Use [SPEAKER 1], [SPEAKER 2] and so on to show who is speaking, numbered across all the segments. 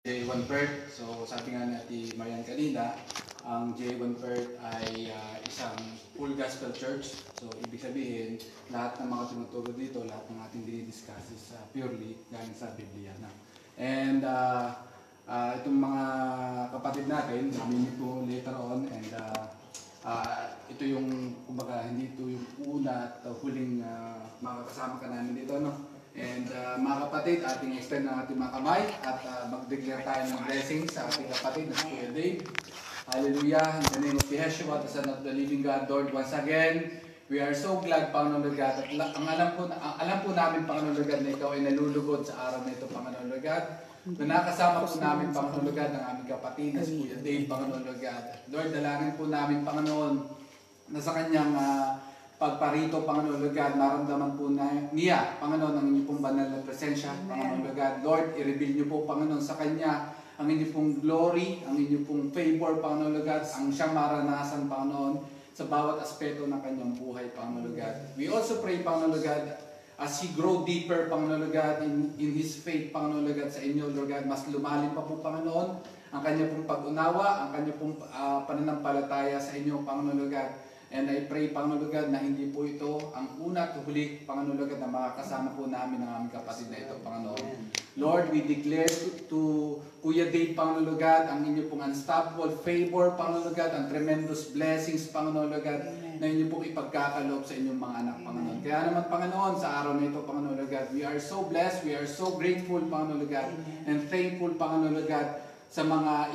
[SPEAKER 1] J1 PERT. So sabi nga ni Ate Marian kanina, ang J1 PERT ay isang full gospel church. So ibig sabihin, lahat ng mga tinuturo dito, lahat ng ating dinidiscuss is purely galing sa Biblia na. And itong mga kapatid natin, namin ito later on, and ito yung, kumbaga, hindi ito yung una at huling makakasama ka namin dito, no? And mga kapatid, ating extend ng ating mga kamay at mag-declare tayo ng blessings sa ating kapatid na si Kuya Dave. Hallelujah! In the name of Yeshua, the Son of the Living God, Lord, once again, we are so glad, Panginoon Lord God, at alam po namin, Panginoon Lord God, na ikaw ay nalulugod sa araw na ito, Panginoon Lord God. Na nakasama po namin, Panginoon Lord God, ng aming kapatid na si Kuya Dave, Panginoon Lord God. Lord, dalangin po namin, Panginoon, na sa kanyang pagparito, Panginoon Lord God, maramdaman po niya, Panginoon, ang inyong pong banal na presensya, Panginoon Lord God. Lord, i-reveal niyo po, Panginoon, sa kanya ang inyong pong glory, ang inyong pong favor, Panginoon Lord God, ang siyang maranasan, Panginoon, sa bawat aspeto ng kanyang buhay, Panginoon Lord God. We also pray, Panginoon Lord God, as he grow deeper, Panginoon Lord God, in his faith, Panginoon Lord God, sa inyo, Lord God, mas lumalim pa po, Panginoon, ang kanya pong pag-unawa, ang kanya pong pananampalataya sa inyo, Panginoon Lord God. And I pray, Panginoon Lord God, na hindi po ito ang una at huli, Panginoon Lord God, na makakasama po namin ang aming kapatid na ito, Panginoon. Lord, we declare to Kuya Dave, Panginoon Lord God, ang inyo pong unstoppable favor, Panginoon Lord God, ang tremendous blessings, Panginoon Lord God, na inyo pong ipagkakaloob sa inyong mga anak, Panginoon. Kaya naman, Panginoon, sa araw na ito, Panginoon Lord God, we are so blessed, we are so grateful, Panginoon Lord God, and thankful, Panginoon Lord God, sa mga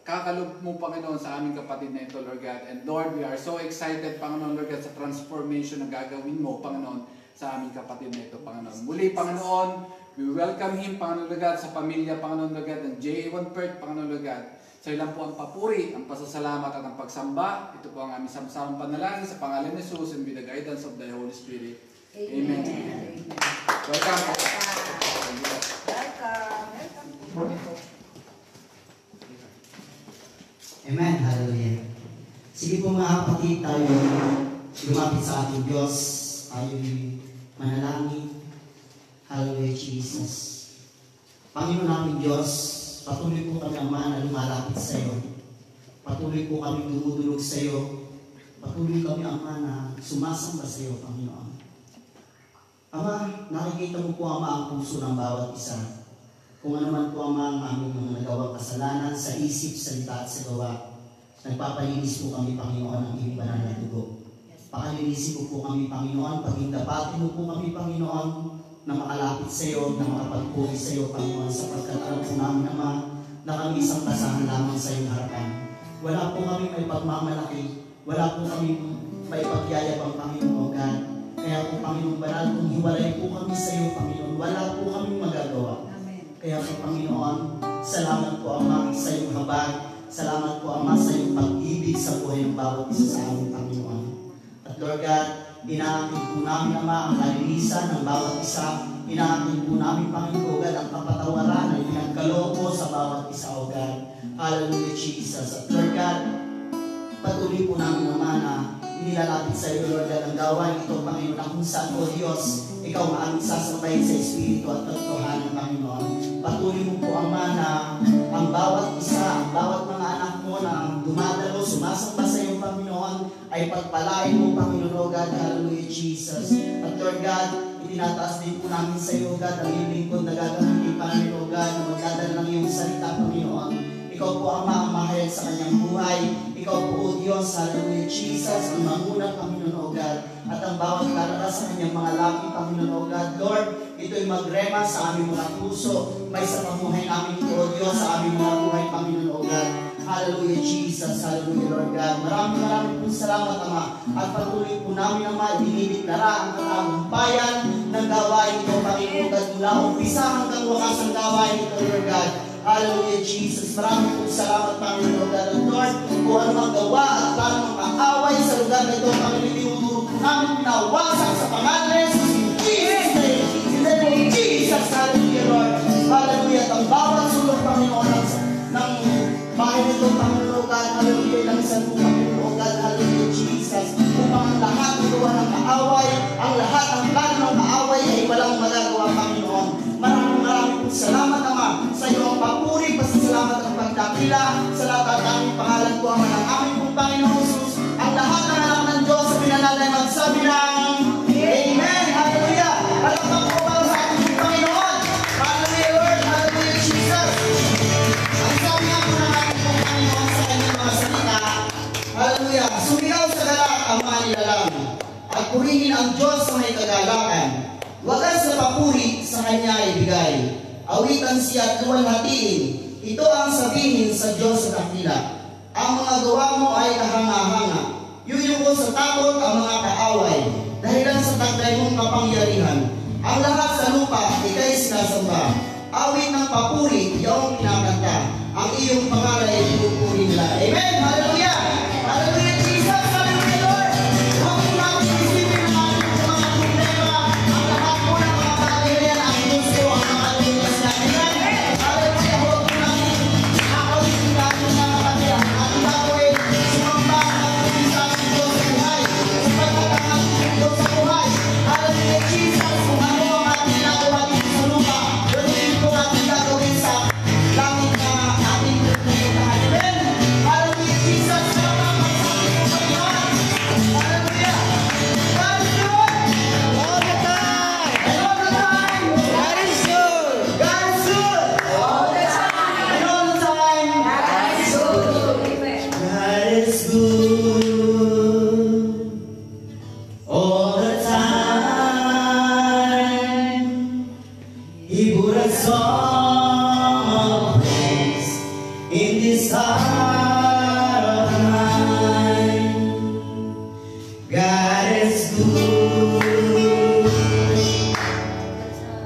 [SPEAKER 1] kakalob mo, Panginoon, sa aming kapatid na ito, Lord God. And Lord, we are so excited, Panginoon, Lord God, sa transformation na gagawin mo, Panginoon, sa aming kapatid na ito, Panginoon. Muli, Panginoon, we welcome him, Panginoon, Lord God, sa pamilya, Panginoon, Lord God, ng J1 PERT, Panginoon, Lord God. Sa ilang po ang papuri, ang pasasalamat at ang pagsamba. Ito po ang aming samsamang panalangin sa pangalan ni Jesus and with the guidance of the Holy Spirit. Amen. Amen. Welcome. Welcome.
[SPEAKER 2] Amen. Hallelujah. Sige po mga kapatid, tayo lumapit sa ating Diyos. Tayo manalangin. Hallelujah, Jesus. Panginoon namin Diyos, patuloy po kami, Ama, na lumalapit sa iyo. Patuloy po kami dumudulog sa iyo. Patuloy kami, Ama, na sumasamba sa iyo, Panginoon. Ama, nakikita mo po, Ama, ang puso ng bawat isa. Kung ano man po, Ama, ang aming mga nagawang kasalanan sa isip, salita at sa gawa, nagpapalinis po kami, Panginoon, ng iyong banal na dugo. Pakalinisin po kami, Panginoon, pagindapatin mo po kami, Panginoon, na makalapit sa iyo, na makapagpuri sa iyo, Panginoon, sapagkat alam po namin, Ama, na kami isang kasahan lamang sa iyong harapan. Wala po kami may pagmamalaki, wala po kami may pagyayabang, Panginoon, God. Kaya po, Panginoon Banal, kung hiwalay po kami sa iyo, Panginoon, wala po kami magagawa. Kaya po, Panginoon, salamat po, Ama, sa iyong habag. Salamat po, Ama, sa iyong pag-ibig sa buhay ng bawat isa sa aming Panginoon. At Lord God, inaangkin po namin, Ama, ang kalinisan ng bawat isa. Inaangkin po namin, Panginoon God, ang kapatawaran na pinagkaloob mo sa bawat isa, O God. Hallelujah, Jesus. At Lord God, patuloy po namin, Ama, na inilalapit sa iyo, Lord God, ang gawain ito, Panginoon, na kung saan, O Diyos, ikaw ang sasabayin sa Espiritu at katotohanan, Panginoon. Patuloy mo po, Ama, na ang bawat isa, ang bawat mga anak mo na dumadalo, sumasamba sa iyong Panginoon, ay pagpalain mo, Panginoon, O God. Hallelujah, Jesus. At Lord God, itinataas din po namin sa iyo, God, ang iyong lingkod na gagamitin, Panginoon, O God, na magdadala ng iyong salita, Panginoon. Ikaw po, Ama, ang mahayag sa kanyang buhay. Ikaw po, O Diyos, hallelujah, Jesus, ang manguna, Panginoon, O God. At ang bawat karara sa kanyang mga labi, Panginoon, O God. Lord, ito'y magrema sa aming mga puso. May sa pamuhay namin ito, O Diyos, sa aming mga buhay, Panginoon, O God. Hallelujah, Jesus. Hallelujah, Lord God. Maraming pong salamat, Ama. At patuloy po namin, Ama, dinideklara ang katagumpayan ng gawain ito, Panginoon, at mula umpisa hanggang wakas ang gawain ito, Lord God. Hallelujah, Jesus. Maraming pong salamat, Panginoon, God. At Lord, kung ano mang gawa at plano ng kaaway sa lugar na ito, Panginoon, tinuturo po namin pinawasak sa pangalan ni Jesus. In Jesus' name. In the name of Jesus. Hallelujah, Lord. Hallelujah. At ang bawat sulong, Panginoon, ng bahay nito, Panginoon, God. Hallelujah. Lang sa po, Panginoon, God. Hallelujah, Jesus. Upang ang lahat ng gawa ng kaaway, ang lahat ng plano ng kaaway ay walang magagawa, Panginoon. Maraming salamat, Ama, sa iyong papuri dakila sa lahat at aming pangalan po ang ng aming pong Panginoon Jesus. Ang lahat ng anak ng Diyos sa pinanalay magsabi ng Amen! Hallelujah! Palakpak po para sa ating Panginoon. Hallelujah Lord! Hallelujah Jesus! Ang sabi nga po ng ating pong Panginoon sa kanyang mga salita, hallelujah! Sumigaw sa galak ang mga nilalang at purihin ang Diyos sa may kagalakan. Wagas na papuri sa kanya ibigay. Awitan siya at luwalhatiin. Ito ang sabihin sa Diyos sa dakila. Ang mga gawa mo ay kahanga-hanga. Yuyuko sa takot ang mga kaaway. Dahilan sa taglay mong kapangyarihan. Ang lahat sa lupa, ika'y sinasamba. Awit ng papuri, iyong kinakanta. Ang iyong pangalan ay pupuri nila. Amen! Hallelujah! Hallelujah Jesus! Hallelujah Lord! Huwag po natin isipin ang ating mga problema. Ang lahat po ng mga bagay na yan, ang gusto, ang mga lumitas na. Amen! Hallelujah! Huwag po natin nakawin natin mga kapatid. Ang gagawin, sumamba ang pagkisa sa Diyos sa buhay. Sapagkat ang Diyos sa buhay. Hallelujah Jesus! Kung ano ang ating ginagawa dito sa lupa, yun po natin gagawin sa langit na ating pinuntahan. Amen! Hallelujah Jesus! Salamat sa ating Panginoon! Hallelujah! God is good!
[SPEAKER 3] All the time.
[SPEAKER 2] And all the time!
[SPEAKER 3] God is good.
[SPEAKER 2] God is good!
[SPEAKER 3] All the time.
[SPEAKER 2] And all the time!
[SPEAKER 3] God is good.
[SPEAKER 2] God is good all the time. He put a song of praise in this heart of mine. God is good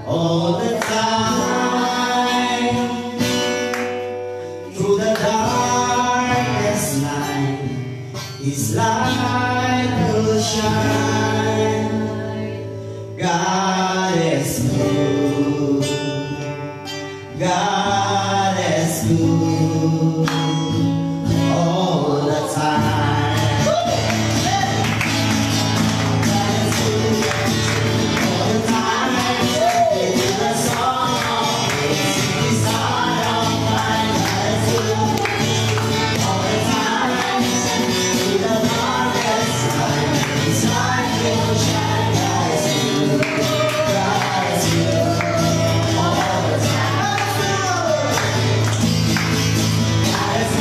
[SPEAKER 2] all the time. Through the darkest night, His light will shine. God is good. God is good all the time. God is good all the time. It's a song of praise. It's heart of mine. God is good all the time. Through the darkest night, His light will shine. God is good. God is good all the time. God is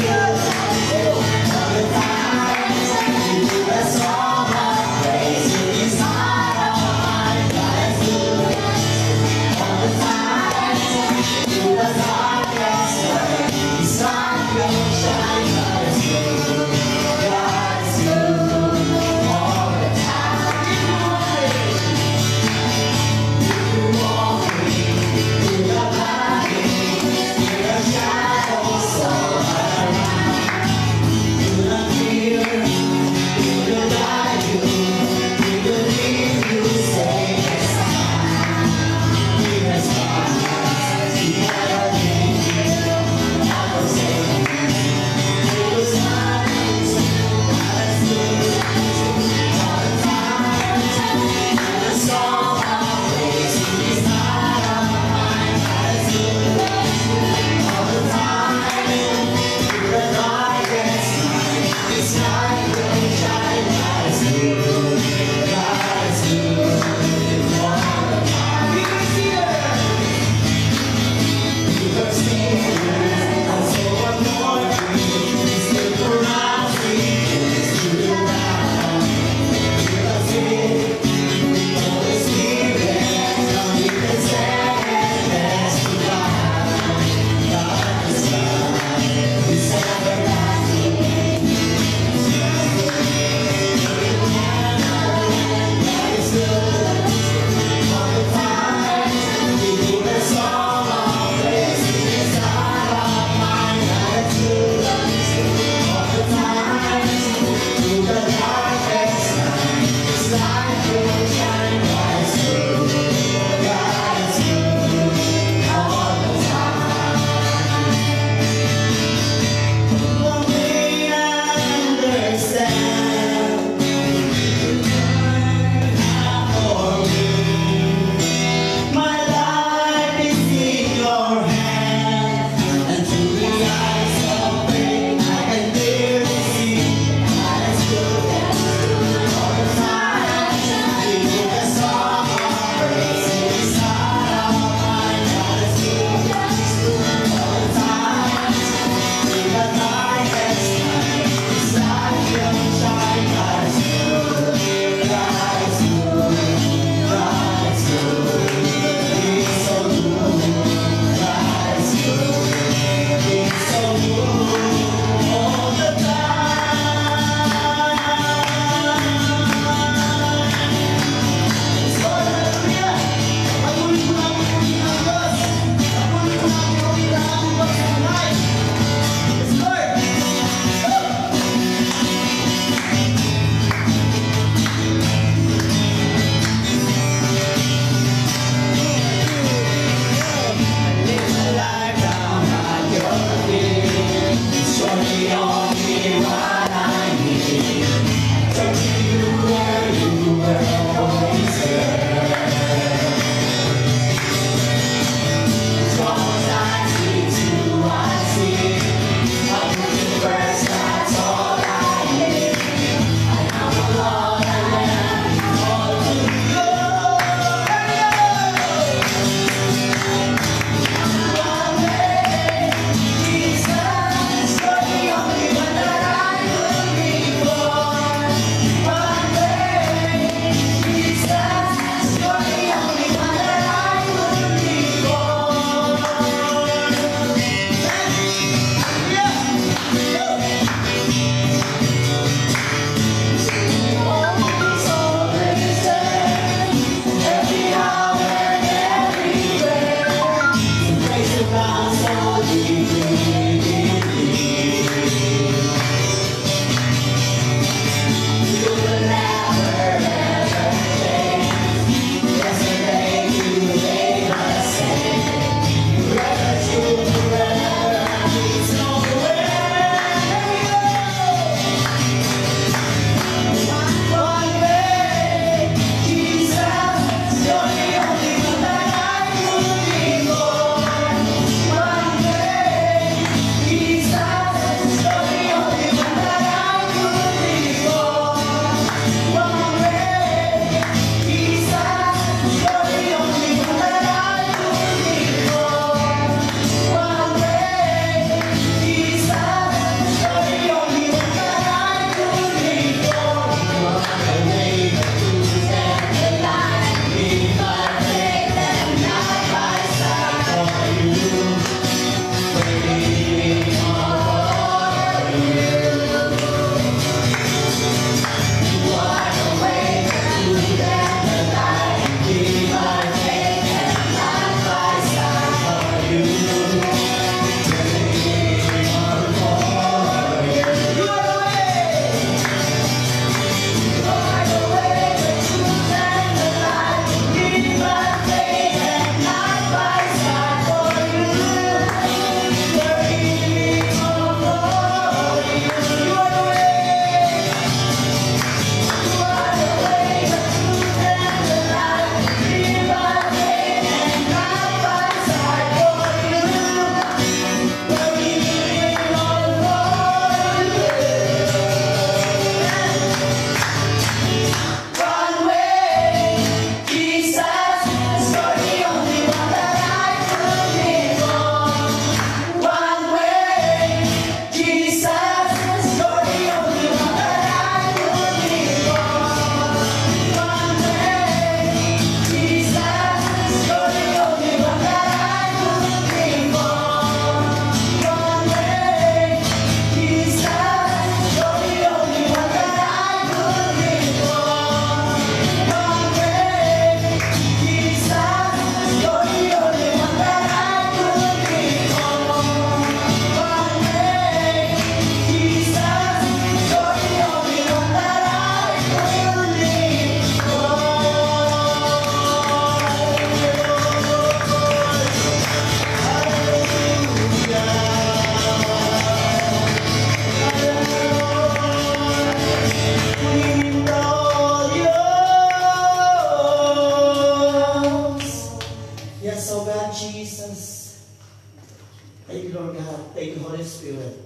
[SPEAKER 2] Thank you, Holy Spirit.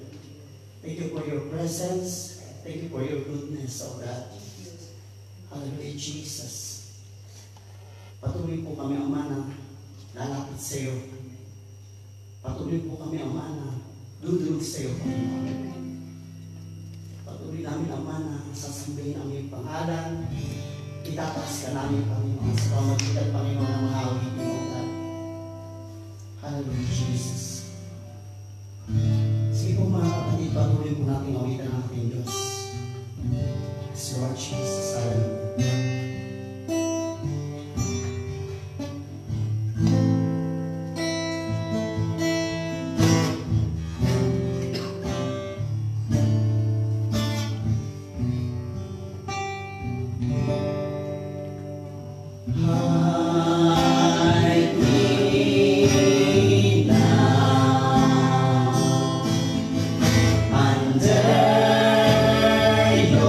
[SPEAKER 2] Thank you for your presence. Thank you for your goodness, O God. Hallelujah, Jesus. Patuloy po kami, Ama, na lalapit sa iyo. Patuloy po kami, Ama, na dudulog sa iyo, Panginoon. Patuloy namin, Ama, na sasambahin ang iyong pangalan. Itataas ka namin, Panginoon, sa pamagitan, Panginoon, ng mga awit mo, God. Hallelujah, Jesus. Sige po, mga kapatid, patuloy po natin awitan ang ating Diyos. Yes, Lord Jesus. Hallelujah. Under your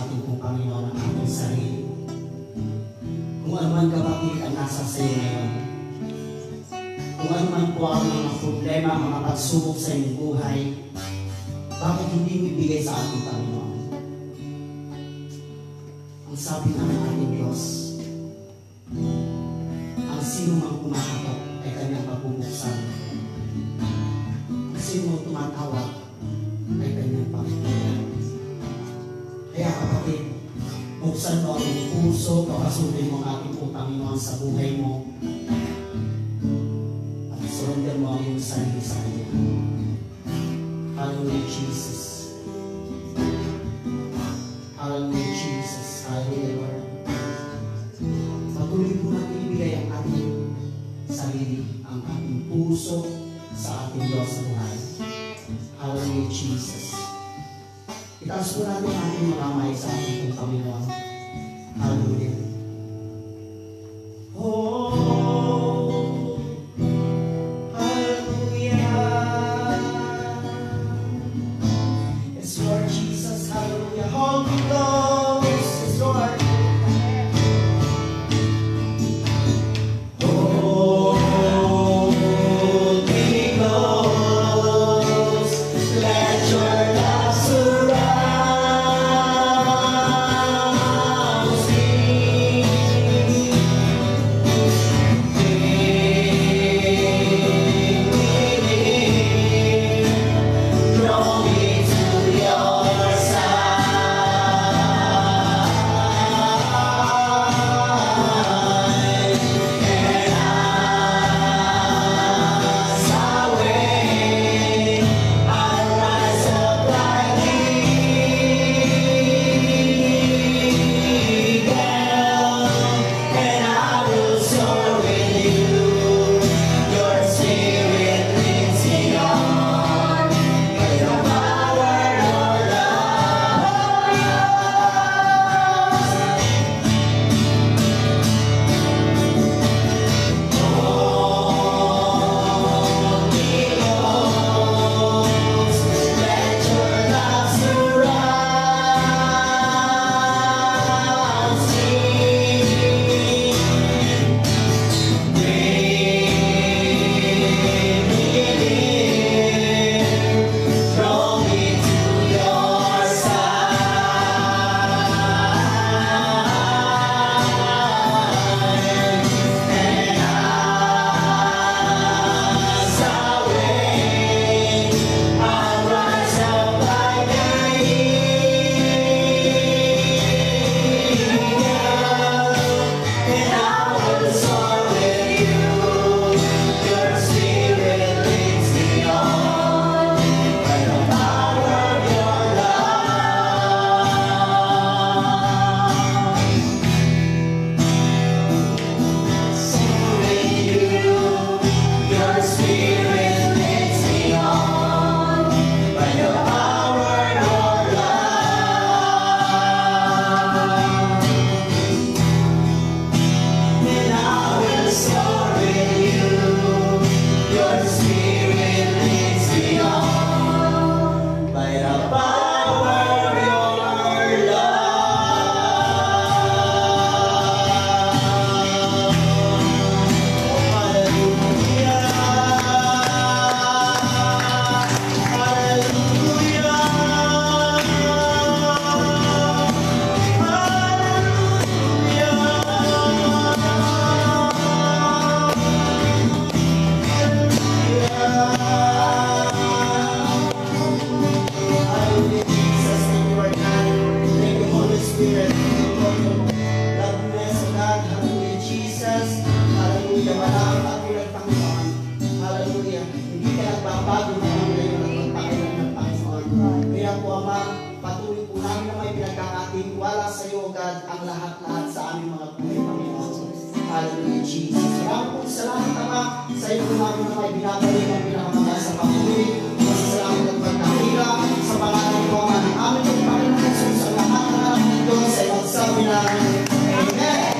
[SPEAKER 2] sa ating pong Panginoon ang ating sarili. Kung ano man kapatid ang nasa sa iyo ngayon, kung ano man po ang mga problema, mga pagsubok sa iyong buhay, bakit hindi mo ibigay sa ating Panginoon? Ang sabi ng ating Diyos, ang sino mang kumakatok ay kanyang pagpupuksan. Ang sino mang tumatawag ay kanyang pagpupuksan. Kaya kapatid, buksan mo ang iyong puso, papasukin mo ang ating pong Panginoon sa buhay mo, at surrender mo ang iyong sarili sa Kanya. Hallelujah, Jesus. Hallelujah, Jesus. Hallelujah, Lord. Patuloy po natin ibigay ang ating sarili, ang ating puso sa ating Diyos sa buhay. Hallelujah, Jesus. Itaas po natin ang ating makamay sa ating Panginoon. Hallelujah. Oh, hallelujah. Yes, Lord Jesus, hallelujah. Holy Ghost, yes, Lord. Holy Ghost, let your love surround me. Draw me to your side, and as I wait, I'll rise up like eagle, and I will soar with you. Your spirit leads me on, by your power, your love, let your love surround me. Draw me to your side, and as I wait, I'll rise up like an eagle, and I will soar with you. Your spirit leads me on, by the power of your love. Soar with you. Your spirit leads me on, by the power of your love. And I will soar with you. Your spirit leads me on, by the power of your love. Patuloy po namin na may pinagkakatiwala sa iyo, God, ang lahat-lahat sa aming mga buhay, Panginoon. Hallelujah, Jesus. Maraming po salamat, Ama, sa iyo po namin na may binabalik ang pinakamagay sa patuloy. Masasalamat at pagkakila sa pangalan ko, Ama, ng aming pong Panginoon Jesus, ang lahat-lahat ng Diyos sa magsabi namin. Amen.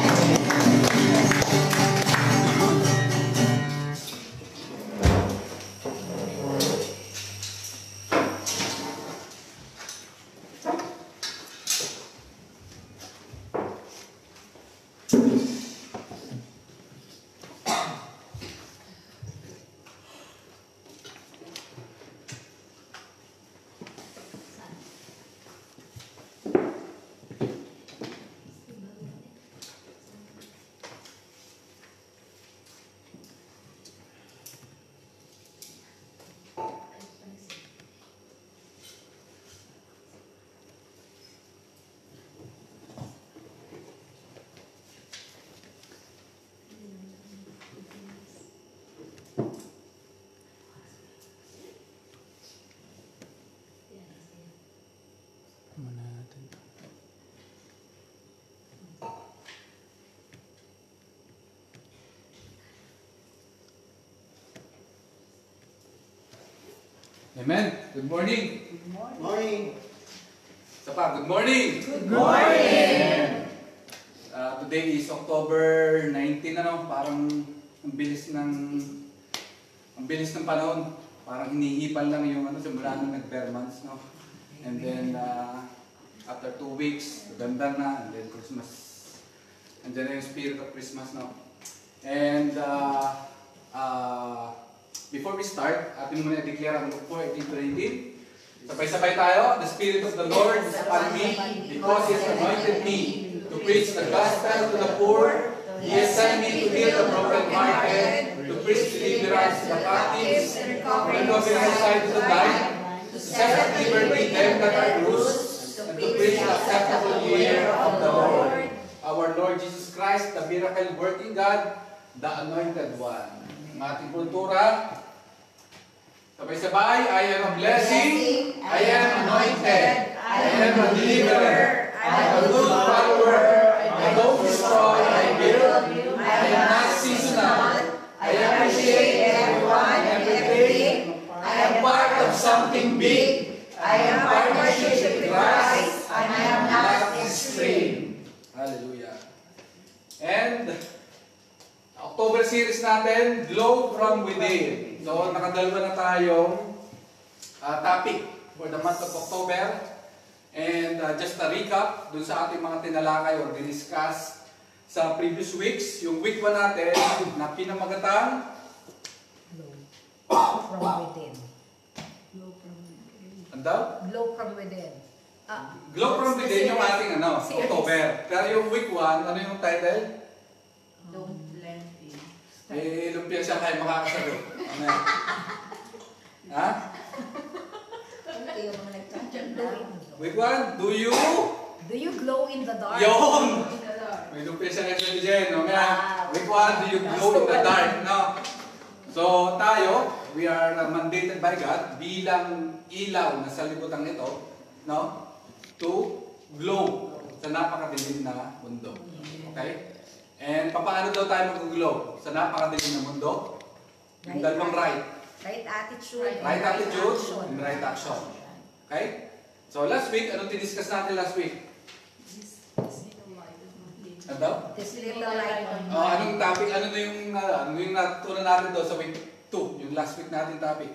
[SPEAKER 1] Amen. Good morning.
[SPEAKER 2] Morning.
[SPEAKER 1] Isa pa, good morning.
[SPEAKER 3] Good morning.
[SPEAKER 1] Today is October 19, ano, parang ang bilis ng panahon. Parang hinihipan lang yung ano, simula nung nag-bare months, no? And then, after 2 weeks, ganda na, and then Christmas. Andiyan na yung spirit of Christmas, no? And, before we start, atin muna i-declare ang Luke 4:18-20. Sabay-sabay tayo. The Spirit of the Lord is upon me because He has anointed me to preach the gospel to the poor. He has sent me to heal the brokenhearted, to preach deliverance to the captives, and recovery of sight to the blind, to set at liberty them that are bruised, and to preach the acceptable year of the Lord. Our Lord Jesus Christ, the miracle-working God, the Anointed One. Ang ating kultura, sabay-sabay, I am a blessing, I am anointed, I am a deliverer, I am a good follower, I don't destroy, I build, I am not seasonal, I appreciate everyone and everything, I am part of something big, I am partnership with Christ, and I am not extreme. Hallelujah. And October series natin, Glow from Within. So, nakadalawa na tayong topic for the month of October. And just a recap dun sa ating mga tinalakay or diniscuss sa previous weeks. Yung week 1 natin na pinamagatang
[SPEAKER 4] Glow from within.
[SPEAKER 1] ano daw?
[SPEAKER 4] Glow from within.
[SPEAKER 1] Glow from Within yung ating October. Pero yung week 1, ano yung title?
[SPEAKER 4] Don't blend in.
[SPEAKER 1] Lumpia siya kayo makakasagot. Ano yan? Ha? Week 1, do you?
[SPEAKER 4] Do you glow in the dark?
[SPEAKER 1] Yun! May lumpia siya kayo sa Jen. Week 1, do you glow in the dark? No? So tayo, we are mandated by God bilang ilaw na sa libutan ito, no? To glow sa napakadilim na mundo. Okay? And paano daw tayo mag-glow sa napakadilim na mundo? Yung dalawang right.
[SPEAKER 4] Right attitude.
[SPEAKER 1] Right attitude and right action. Okay? So last week, anong tiniscuss natin last week? Ano daw?
[SPEAKER 4] This little light on
[SPEAKER 1] Anong topic? Ano yung natutunan natin daw sa week 2? Yung last week natin topic.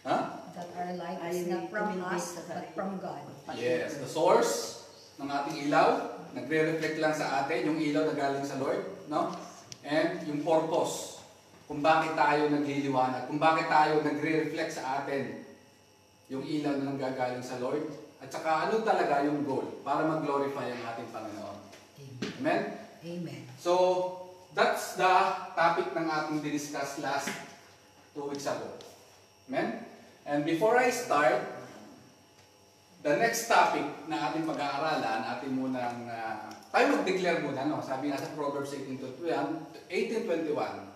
[SPEAKER 1] Ha?
[SPEAKER 4] that our light is not from us, but from God.
[SPEAKER 1] Yes, the source ng ating ilaw, nagre-reflect lang sa atin, yung ilaw na galing sa Lord, no? And yung purpose, kung bakit tayo nagliliwanag, kung bakit tayo nagre-reflect sa atin, yung ilaw na nanggagaling sa Lord, at saka ano talaga yung goal para mag-glorify ang ating Panginoon. Amen?
[SPEAKER 4] Amen.
[SPEAKER 1] So, that's the topic ng ating diniscuss last 2 weeks ago. Amen? And before I start, the next topic na ating pag-aaralan, ating munang, tayo mag-declare muna, no? Sabi nga sa Proverbs 18:21,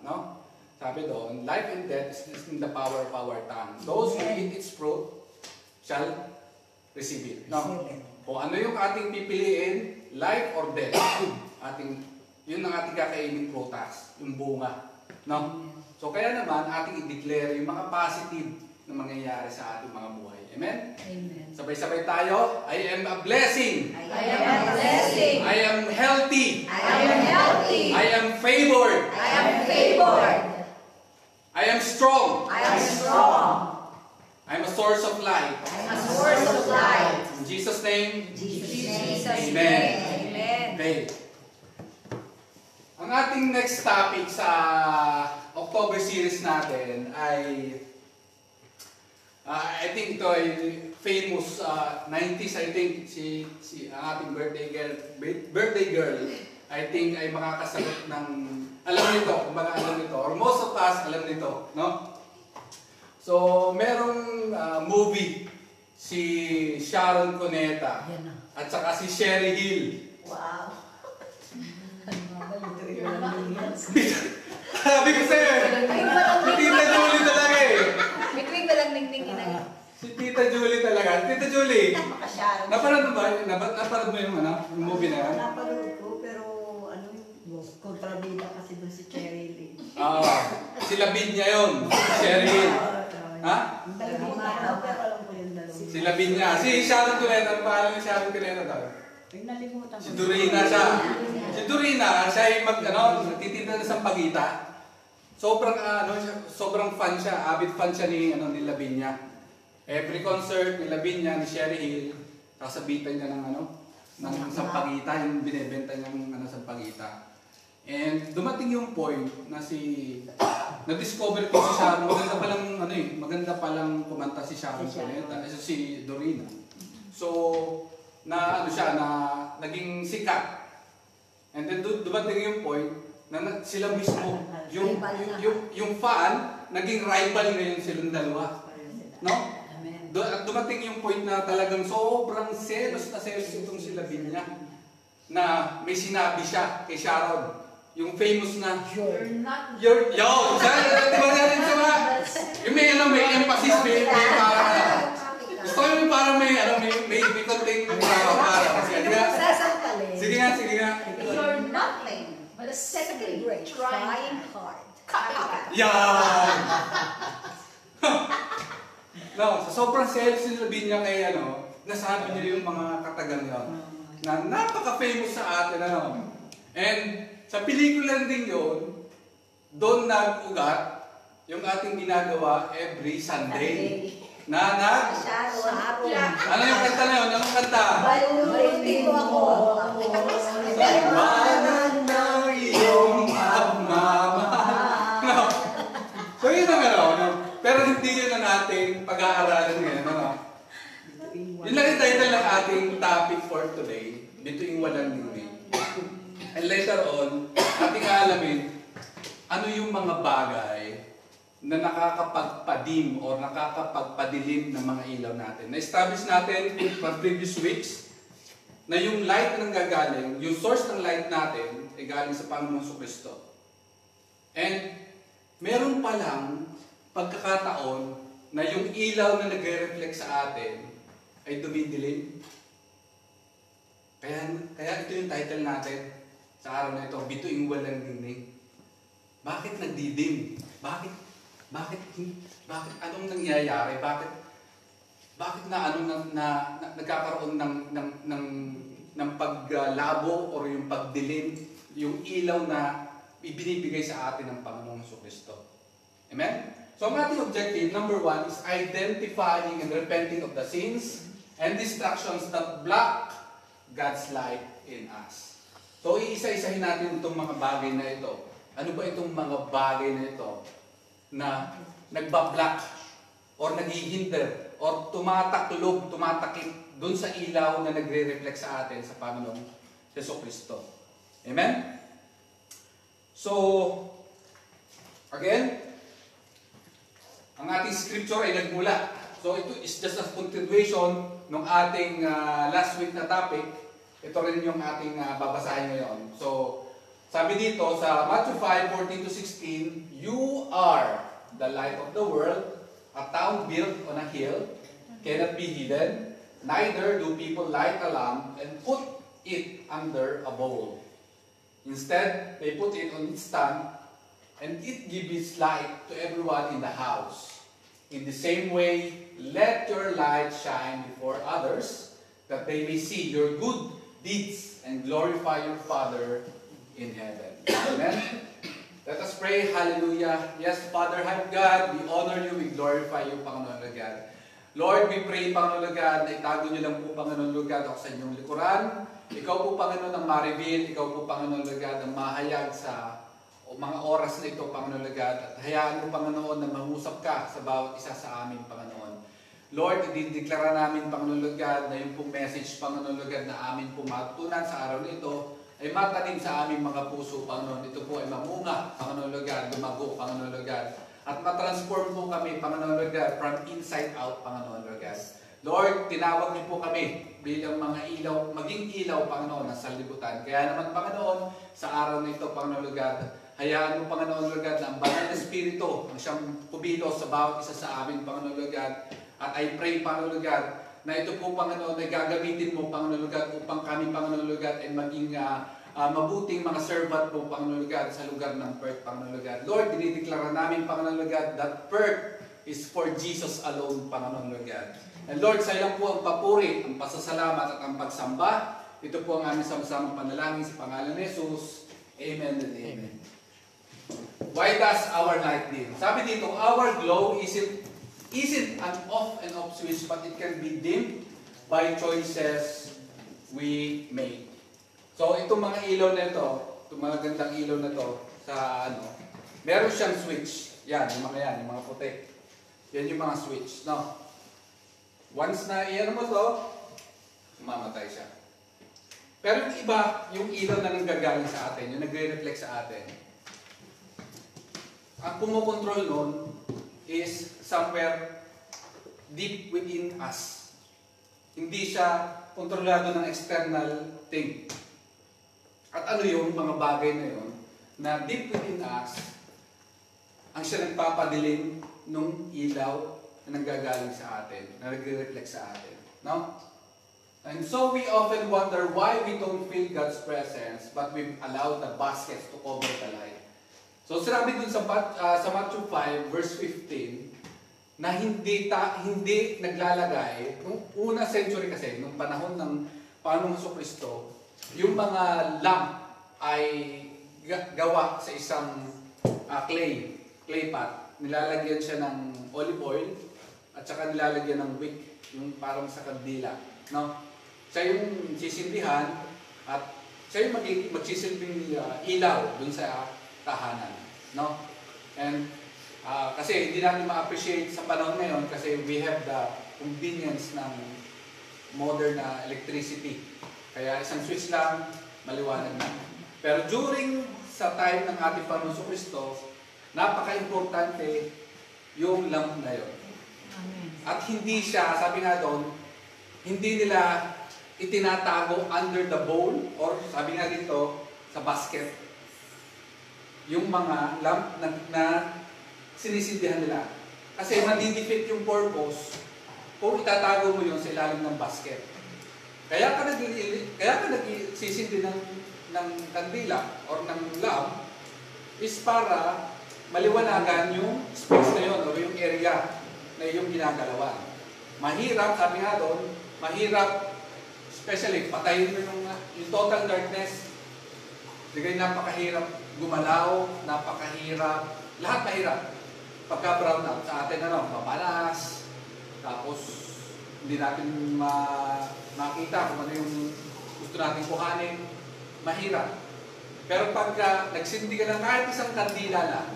[SPEAKER 1] no? Sabi doon, life and death is in the power of our tongue. Those who eat its fruit shall receive it. No? Kung ano yung ating pipiliin, life or death, yun ang ating kakainin prutas, yung bunga. No? So kaya naman, ating i-declare yung mga positive na mangyayari sa ating mga buhay. Amen?
[SPEAKER 4] Amen.
[SPEAKER 1] Sabay-sabay tayo. I am a blessing.
[SPEAKER 4] I am a blessing.
[SPEAKER 1] I am healthy.
[SPEAKER 4] I am healthy.
[SPEAKER 1] I am favored.
[SPEAKER 4] I am favored.
[SPEAKER 1] I am strong.
[SPEAKER 4] I am strong.
[SPEAKER 1] I am a source of light.
[SPEAKER 4] I am a source of light.
[SPEAKER 1] In Jesus' name,
[SPEAKER 4] Jesus'
[SPEAKER 1] Amen.
[SPEAKER 4] name. Amen.
[SPEAKER 1] Okay. Ang ating next topic sa October series natin ay I think ito ay famous 90s. I think si ang ating birthday girl I think ay makakasagot ng alam nito, kumbaga alam nito, or most of us alam nito, no? So, merong movie si Sharon Cuneta
[SPEAKER 4] Yan na.
[SPEAKER 1] at saka si Sherry Hill.
[SPEAKER 4] Wow.
[SPEAKER 1] Sabi ko sa'yo, si Tita Julie talaga eh.
[SPEAKER 4] Bigling ba lang ningning ina?
[SPEAKER 1] Si Tita Julie talaga. Tita Julie,
[SPEAKER 4] Makasyaron.
[SPEAKER 1] napanood mo ba? Napanood mo yung movie na yan?
[SPEAKER 5] Napanood ko, pero ano yung kontrabida kasi doon si Cherry Lee.
[SPEAKER 1] Sila Binya yun. Cheryl. Ha? Sila Binya. Si Sharon Cuneta, ang pangalan ni Sharon Cuneta daw. Si Dorina siya. Si Dorina, siya ay nagtitinda na sa Sampaguita. Sobrang fan siya, avid fan siya ni Lavinia. Every concert ni Lavinia, ni Sherry Hill, kasabitan niya ng Sampaguita, yung binebenta niyang Sampaguita. And dumating yung point na na-discover ko si Sharon, maganda palang kumanta si Sharon Cuneta, si Dorina. So, naging sikat. And then dumating yung point na sila mismo, yung fan, naging rival ngayon silang dalawa. No? At dumating yung point na talagang sobrang selos itong si Lavinia na may sinabi siya kay Sharon. Yung famous na, you're, yo! Di ba natin sa mga, yung may emphasis, may parang, gusto ko yung parang may konting parang. Sige nga.
[SPEAKER 4] You're nothing but a second grade trying hard.
[SPEAKER 1] Yan! No, sa sobrang sales ni Lavinia kay nasabi niya yung mga katagang yun na napaka-famous sa atin, And sa pelikula din yun, doon nag-ugat yung ating ginagawa every Sunday. Ano yung kanta na yun? Anong kanta?
[SPEAKER 4] Bayunin mo ako.
[SPEAKER 1] Iwanan ng iyong pagmamahal. So yun ang pero hindi yun ang ating pag-aaralan ngayon. Yun lang yung title ng ating topic for today, Bituing Walang Dingding. And later on, ating aalamin ano yung mga bagay na nakakapagpadim o nakakapagpadilim ng mga ilaw natin. Na-establish natin from previous weeks na yung light na nanggagaling, yung source ng light natin ay galing sa Panginoong Kristo. And meron palang pagkakataon na yung ilaw na nagre-reflect sa atin ay dumidilim. Kaya ito yung title natin sa araw na ito, Bituing Walang Dingding. Bakit nagdidim? Bakit anong nangyayari? Bakit nagkakaroon ng paglabo or yung pagdilim, yung ilaw na ibinibigay sa atin ng Panginoong Kristo? Amen? So ang ating objective, number 1, is identifying and repenting of the sins and distractions that block God's light in us. So iisa-isahin natin itong mga bagay na ito. Ano ba itong mga bagay na ito na nagbablock or naghihinder or tumatakip dun sa ilaw na nagre-reflect sa atin sa Panginoong Jesucristo. Amen? So, again, ang ating scripture ay nagmula. So ito is just a continuation ng ating last week na topic. Ito rin yung ating babasahin ngayon. So, sabi dito sa Matthew 5:14-16, you are the light of the world, a town built on a hill, cannot be hidden, neither do people light a lamp and put it under a bowl. Instead, they put it on its stand, and it gives light to everyone in the house. In the same way, let your light shine before others, that they may see your good deeds and glorify your Father in heaven. Amen? Let us pray. Hallelujah. Yes, Father, God, we honor you, we glorify you, Panginoon God. Lord, we pray, Panginoon God, na itago niyo lang po, Panginoon God, ako sa inyong likuran. Ikaw po, Panginoon, ang ma-reveal. Ikaw po, Panginoon God, ang mahayag sa mga oras na ito, Panginoon God. At hayaan mo, Panginoon, na mangusap ka sa bawat isa sa amin, Panginoon. Lord, idideklara namin, Panginoon God, na yung pong message, Panginoon God, na amin po matutunan sa araw na ito, ay matanim sa aming mga puso, Panginoon. Ito po ay mamunga, Panginoon God, lumago, Panginoon God. At matransform po kami, Panginoon God, from inside out, Panginoon God. Lord, tinawag niyo po kami bilang mga ilaw, maging ilaw, Panginoon, sa libutan. Kaya naman, Panginoon, sa araw na ito, Panginoon God, hayaan mo, Panginoon God, na ang banal na Espiritu ang siyang kumilos sa bawat isa sa amin, Panginoon God. At I pray, Panginoon God, na ito po, Panginoon, na gagamitin mo, Panginoon God, upang kami, Panginoon God, ay maging mabuting mga servant mo, Panginoon God, sa lugar ng Perth, Panginoon God. Lord, dinideklara namin, Panginoon God, that Perth is for Jesus alone, Panginoon God. And Lord, sa iyo po ang papuri, ang pasasalamat at ang pagsamba. Ito po ang aming sama-samang panalangin sa pangalan ni Jesus. Amen and amen. Why does our light dim? Sabi dito, our glow isn't an off and off switch, but it can be dimmed by choices we make. So itong mga ilaw na ito, itong mga gandang ilaw na ito, sa meron siyang switch. Yan, yung mga puti. Yan yung mga switch, no? Once na iyan mo to, mamatay siya. Pero yung iba, yung ilaw na nanggagaling sa atin, yung nagre-reflect sa atin, ang kumokontrol nun is somewhere deep within us. Hindi siya kontrolado ng external thing. At ano yung mga bagay na yun, na deep within us, ang siya nagpapadilim nung ilaw na nanggagaling sa atin, na nagre-reflect sa atin. No? And so we often wonder why we don't feel God's presence, but we've allowed the baskets to cover the light. So sinabi dun sa Matthew 5, verse 15, na hindi naglalagay, nung unang century kasi, nung panahon ng Panginoong Jesucristo, yung mga lamp ay gawa sa isang clay pot. Nilalagyan siya ng olive oil at saka nilalagyan ng wick, yung parang sa kandila. No? Siya yung sisindihan at siya yung magsisilbing ilaw dun sa tahanan. No? And kasi hindi natin ma-appreciate sa panahon ngayon kasi we have the convenience ng modern na electricity. Kaya isang switch lang, maliwanag na. Pero during sa time ng ating Panginoon Jesucristo, napaka-importante yung lamp na yun. At hindi siya, sabi nga doon, hindi nila itinatago under the bowl or sabi nga dito, sa basket. Yung mga lamp na sinisindihan nila. Kasi madidefeat yung purpose kung itatago mo yun sa ilalim ng basket. Kaya ka nagsisindi ng kandila or ng lamp is para maliwanagan yung space na yun o yung area na yung ginagalawan. Mahirap, sabi nga doon, mahirap, especially patayin mo yung total darkness. Sige, napakahirap gumalaw, napakahirap, lahat mahirap. Pagka brown out sa atin, mapalas, tapos hindi natin makita kung ano yung gusto natin kuhanin, mahirap. Pero pagka nagsindi ka ng kahit isang kandila lang,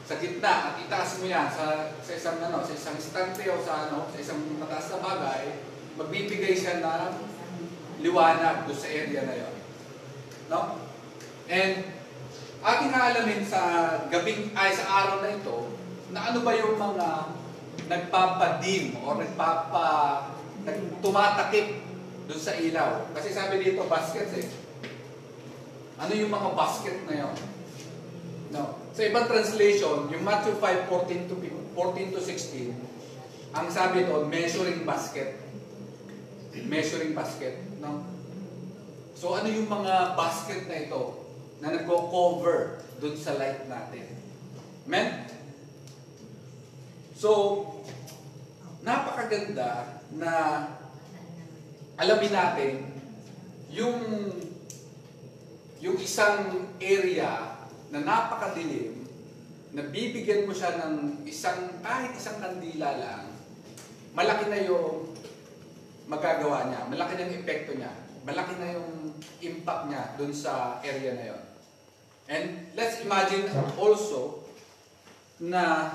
[SPEAKER 1] sa gitna at itaas mo yan sa isang estante o sa isang mataas na bagay, magbibigay siya ng liwanag doon sa area na yon. No? And ating aalamin sa sa araw na ito, na ano ba yung mga nagpapadim o tumatakip doon sa ilaw. Kasi sabi dito, baskets eh. Ano yung mga basket na yon? No. Sa ibang translation, yung Matthew 5:14 to 16, ang sabi doon, measuring basket. Measuring basket. No? So ano yung mga basket na ito na nagko-cover doon sa light natin? Amen? So, napakaganda na alamin natin yung isang area na napakadilim, na bibigyan mo siya ng kahit isang kandila lang, malaki na yung magagawa niya, malaki na yung epekto niya, malaki na yung impact niya dun sa area na yon. And let's imagine also na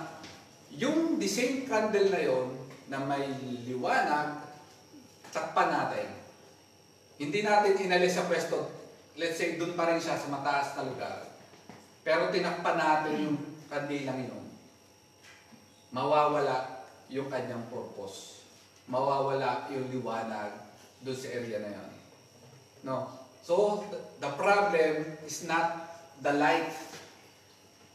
[SPEAKER 1] yung the same candle na yon na may liwanag, takpan natin. Hindi natin inalis sa pwesto. Let's say, dun pa rin siya sa mataas na lugar. Pero tinakpan natin yung kandilang yun. Mawawala yung kanyang purpose. Mawawala yung liwanag dun sa area na yun. No? So, the problem is not the light.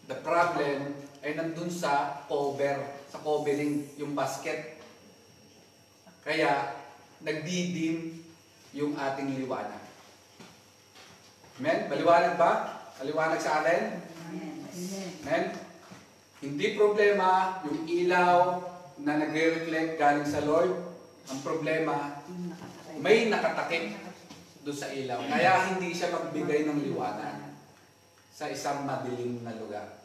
[SPEAKER 1] The problem ay nandun sa covering, yung basket. Kaya, nagdidim yung ating liwanag. Amen? Maliwanag ba? Maliwanag sa atin? Amen? Hindi problema yung ilaw na nagre-reflect galing sa Lord. Ang problema, may nakatakip doon sa ilaw. Kaya hindi siya magbigay ng liwanag sa isang madilim na lugar.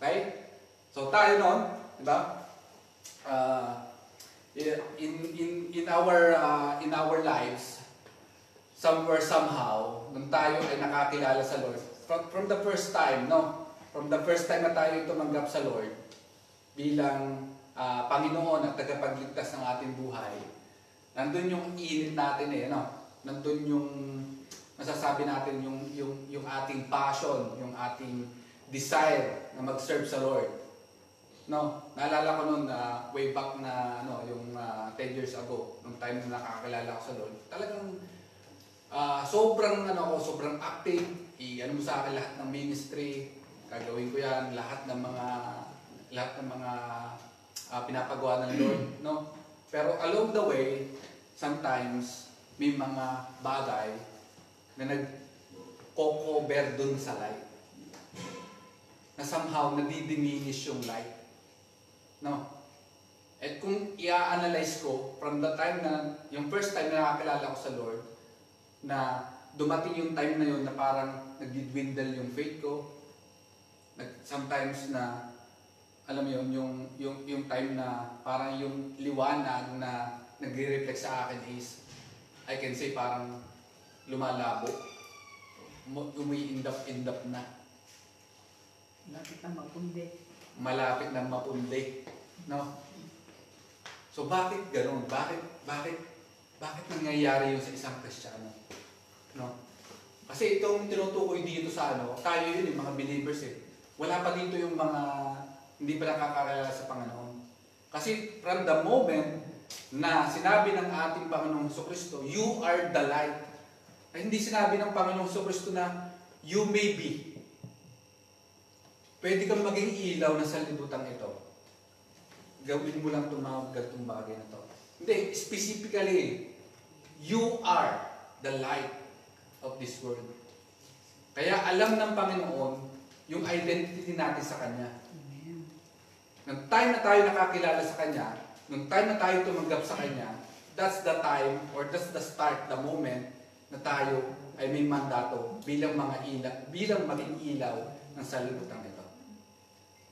[SPEAKER 1] Okay? So tayo noon, di ba? In our lives, somewhere somehow, nung tayo ay nakakilala sa Lord, from the first time, no? From the first time na tayo tumanggap sa Lord bilang Panginoon at tagapagligtas ng ating buhay, nandun yung init natin no? Nandun yung masasabi natin yung ating passion, yung ating desire na mag-serve sa Lord. No, naalala ko noon way back na yung 10 years ago, nung time na nakakilala ko sa Lord. Talagang sobrang active. I-ano mo sa akin lahat ng ministry, gagawin ko 'yan, lahat ng mga pinapagawa ng Lord, no? Pero along the way, sometimes may mga bagay na nag-cover dun sa light. Na somehow nadidiminish yung light. No? At kung i-analyze ko, from the time na, yung first time na nakakilala ko sa Lord, na dumating yung time na yun na parang nagdidwindle yung faith ko. Sometimes na, alam mo yun, yung time na parang yung liwanag na nagre-reflect sa akin is, I can say parang lumalabo. Umi-indap-indap na.
[SPEAKER 3] Malapit na mapundi.
[SPEAKER 1] Malapit na mapundi. No? So bakit ganoon? Bakit nangyayari yun sa isang Kristiyano? No? Kasi itong tinutukoy dito sa tayo yun yung mga believers Wala pa dito yung mga hindi pa nakakakilala sa Panginoon. Kasi from the moment na sinabi ng ating Panginoong Jesucristo, you are the light. Ay hindi sinabi ng Panginoong Jesucristo na you may be. Pwede kang maging ilaw na sa libutan ito. Gawin mo lang itong mga ganitong bagay na ito. Hindi, specifically, you are the light of this world. Kaya alam ng Panginoon yung identity natin sa Kanya. Nung time na tayo nakakilala sa Kanya, nung time na tayo tumanggap sa Kanya, that's the time or that's the start, the moment na tayo ay may mandato bilang maging ilaw ng salibutan ito.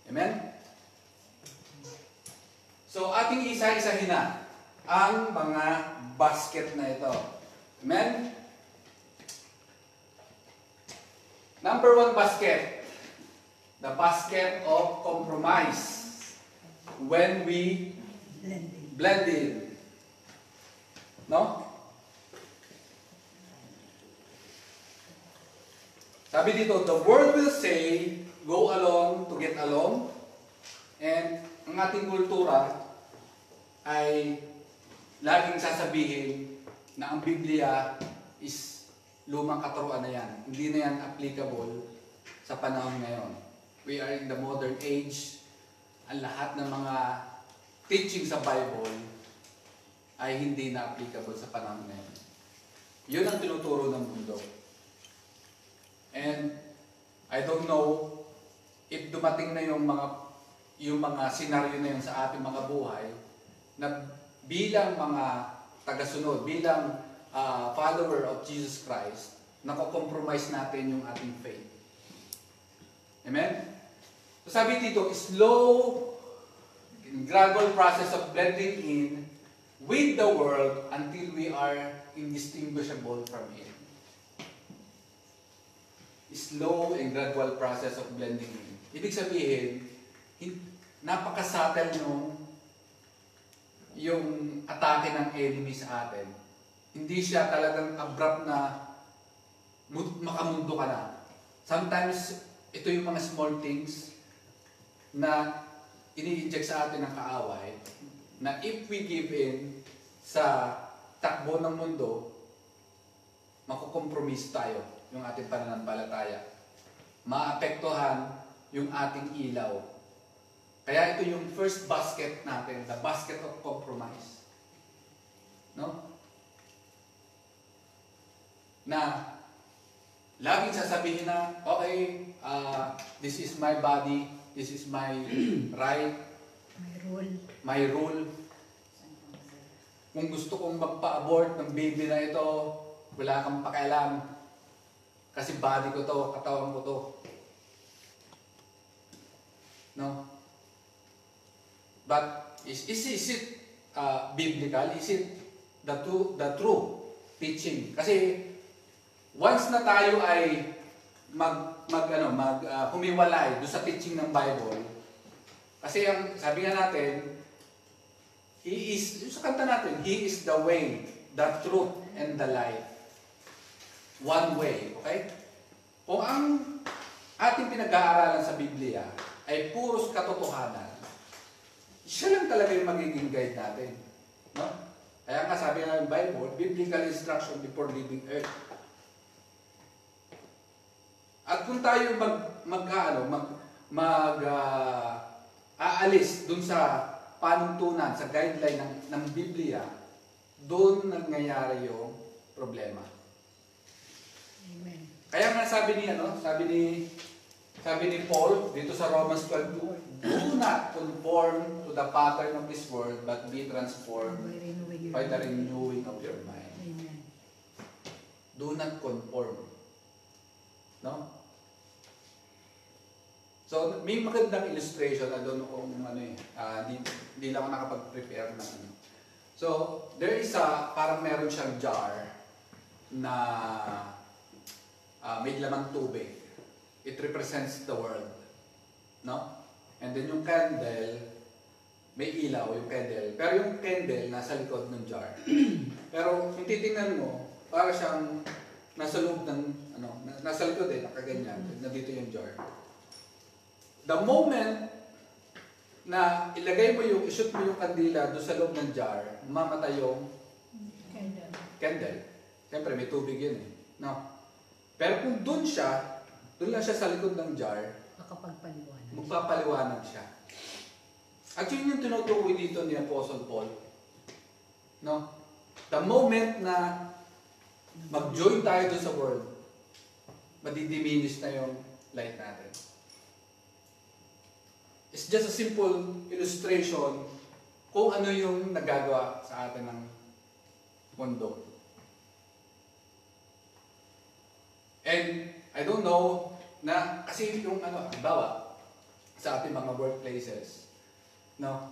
[SPEAKER 1] Amen? So, ating isa-isahin na ang mga basket na ito. Amen? Number 1 basket. The basket of compromise. When we blend in. No? Sabi dito, the world will say, go along to get along. And ang ating kultura ay laging sasabihin na ang Biblia is lumang katuruan na yan. Hindi na yan applicable sa panahon ngayon. We are in the modern age. Ang lahat ng mga teaching sa Bible ay hindi na applicable sa panahon ngayon. Yun ang tinuturo ng mundo. And I don't know if dumating na yung mga senaryo na yun sa ating mga buhay na bilang mga tagasunod, bilang follower of Jesus Christ, nako-compromise natin yung ating faith. Amen? So sabi dito, slow, gradual process of blending in with the world until we are indistinguishable from it. Slow and gradual process of blending in. Ibig sabihin, napaka-subtle yung atake ng enemy sa atin. Hindi siya talagang abrupt na makamundo ka na. Sometimes, ito yung mga small things na ini-inject sa atin ng kaaway na if we give in sa takbo ng mundo, makukompromise tayo yung ating pananampalataya. Maapektuhan yung ating ilaw. Kaya ito yung first basket natin, the basket of compromise. No? Na laging sasabihin na, okay, this is my body, this is my right,
[SPEAKER 3] May rule.
[SPEAKER 1] my rule. Kung gusto kong magpa-abort ng baby na ito, wala kang pakialam. Kasi body ko to, katawan ko to. No? But is it biblical? Is it the true teaching? Kasi once na tayo ay humiwalay doon sa teaching ng Bible, kasi ang sabi nga natin, sa kanta natin, He is the way, the truth, and the life. One way, okay? Kung ang ating pinag-aaralan sa Biblia ay puros katotohanan, siya lang talaga yung magiging guide natin. No? Kaya nga sabi nga ng Bible, biblical instruction before leaving earth. At kung tayo aalis dun sa panuntunan, sa guideline ng Biblia, doon nangyayari yung problema.
[SPEAKER 3] Amen.
[SPEAKER 1] Kaya nga sabi ni Paul dito sa Romans 12:2, do not conform to the pattern of this world, but be transformed by the renewing of your mind.
[SPEAKER 3] Amen.
[SPEAKER 1] Do not conform. No? So, may magandang illustration, I don't know kung hindi lang ako nakapag-prepare na ano. So, there is parang meron siyang jar na may lamang tubig. It represents the world. No? And then yung candle, may ilaw yung candle. Pero yung candle, nasa likod ng jar. Pero kung titingnan mo, para siyang nasa loob ng, nasa likod nakaganyan, nandito yung jar. The moment na ishoot mo yung kandila doon sa loob ng jar, mamatay yung candle. Siyempre, may tubig yun eh. No? Pero kung doon lang siya sa likod ng jar, magpapaliwanag siya. At yun yung tinutukoy dito ni Apostle Paul. No? The moment na mag-join tayo doon sa world, madidiminish na yung light natin. It's just a simple illustration kung ano yung nagagawa sa atin ng mundo. And I don't know kasi yung halimbawa sa ating mga workplaces, no?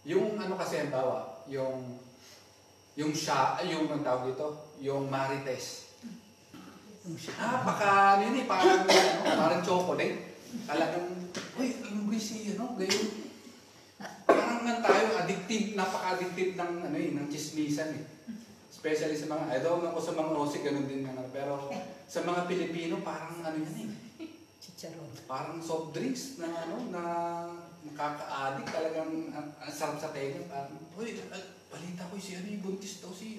[SPEAKER 1] Yung kasi halimbawa, yung ang tawag dito, yung marites. Parang chocolate. Talagang, ano ba gayon? Parang tayo, napaka-addictive ng chismisan eh. Especially sa mga, I don't know kung sa mga Aussie, ganun din pero sa mga Pilipino, parang
[SPEAKER 3] Chicharon.
[SPEAKER 1] parang soft drinks na nakaka-addict, talagang ang sarap sa tenga. Parang, balita ko yung buntis daw
[SPEAKER 3] Si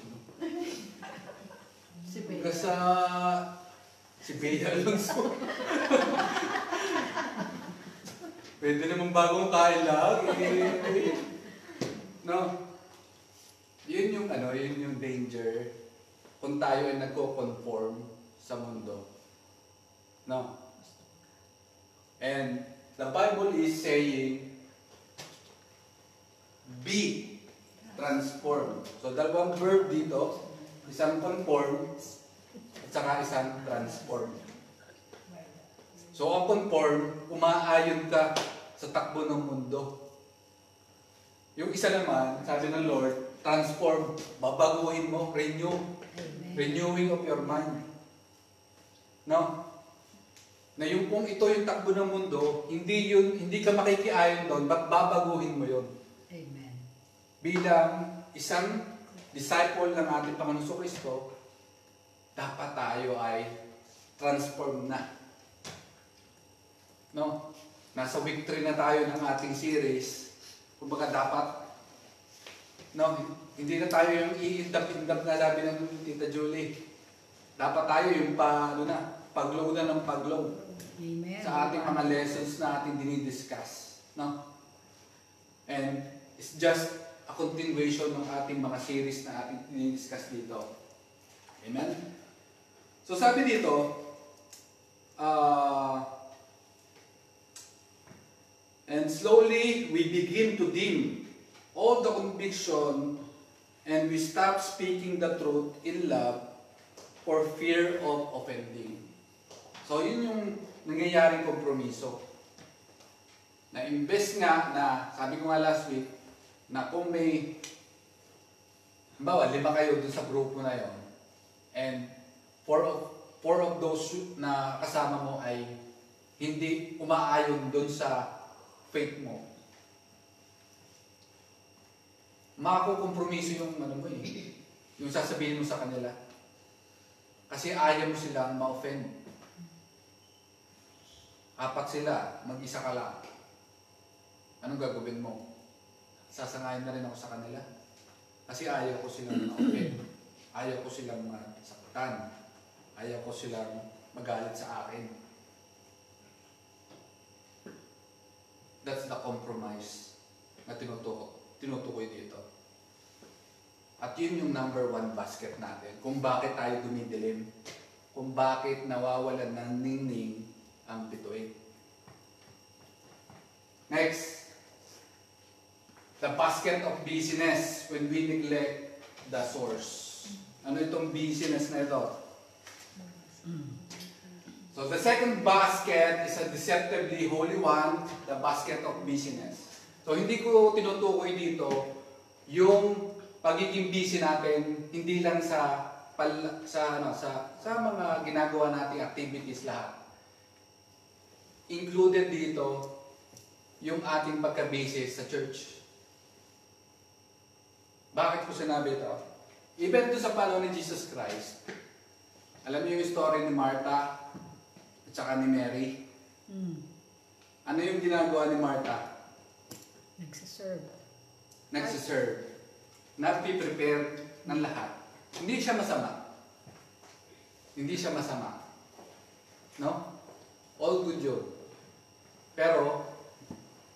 [SPEAKER 1] Bea. Si Bea Alonso. Pwede naman bagong kain lang. No? Yun yung danger kung tayo ay nagko-conform sa mundo. No? And the Bible is saying, be transformed. So, dalawang verb dito, isang conform, at saka isang transform. So, ang conform, umaayon ka sa takbo ng mundo. Yung isa naman, sabi ng Lord, transform, babaguhin mo, renew.
[SPEAKER 3] Amen.
[SPEAKER 1] Renewing of your mind. No? Na yung kung ito yung takbo ng mundo, hindi ka makikiayon doon, ba't babaguhin mo yun?
[SPEAKER 3] Amen.
[SPEAKER 1] Bilang isang disciple ng ating Panginoon Kristo, dapat tayo ay transform na. No? Nasa week 3 na tayo ng ating series. Kumbaga dapat, hindi na tayo yung iindap-indap na sabi ng Tita Julie. Dapat tayo yung pag-load na ng pag-load.
[SPEAKER 3] Amen.
[SPEAKER 1] Sa ating mga lessons na ating dinidiscuss. No? And it's just a continuation ng ating mga series na ating dinidiscuss dito. Amen? So sabi dito, and slowly we begin to dim all the conviction and we stop speaking the truth in love for fear of offending. So yun yung nangyayaring kompromiso. Na imbes nga na, sabi ko nga last week, na kung may, halimbawa, 5 kayo dun sa grupo na yon, and four of those na kasama mo ay hindi umaayon dun sa faith mo, makakukompromiso yung ano mo yung sasabihin mo sa kanila. Kasi ayaw mo silang ma-offend. 4 sila, mag-isa ka lang. Anong gagawin mo? Sasangayin na rin ako sa kanila. Kasi ayaw ko silang ma-offend. Ayaw ko silang masaktan. Ayaw ko silang magalit sa akin. That's the compromise na tinutukoy dito. At yun yung number 1 basket natin. Kung bakit tayo dumidilim. Kung bakit nawawalan ng ningning ang bituin. Next. The basket of busyness when we neglect the source. Ano itong busyness na ito? So the second basket is a deceptively holy one, the basket of busyness. So hindi ko tinutukoy dito yung pagiging busy natin hindi lang sa mga ginagawa nating activities lahat. Included dito yung ating pagka-busy sa church. Bakit ko sinabi ito? Even doon sa panahon ni Jesus Christ, alam niyo yung story ni Martha at saka ni Mary. Ano yung ginagawa ni Martha? Nagsiserve. Nagpi-prepare ng lahat. Hindi siya masama. No? All good yun. Pero,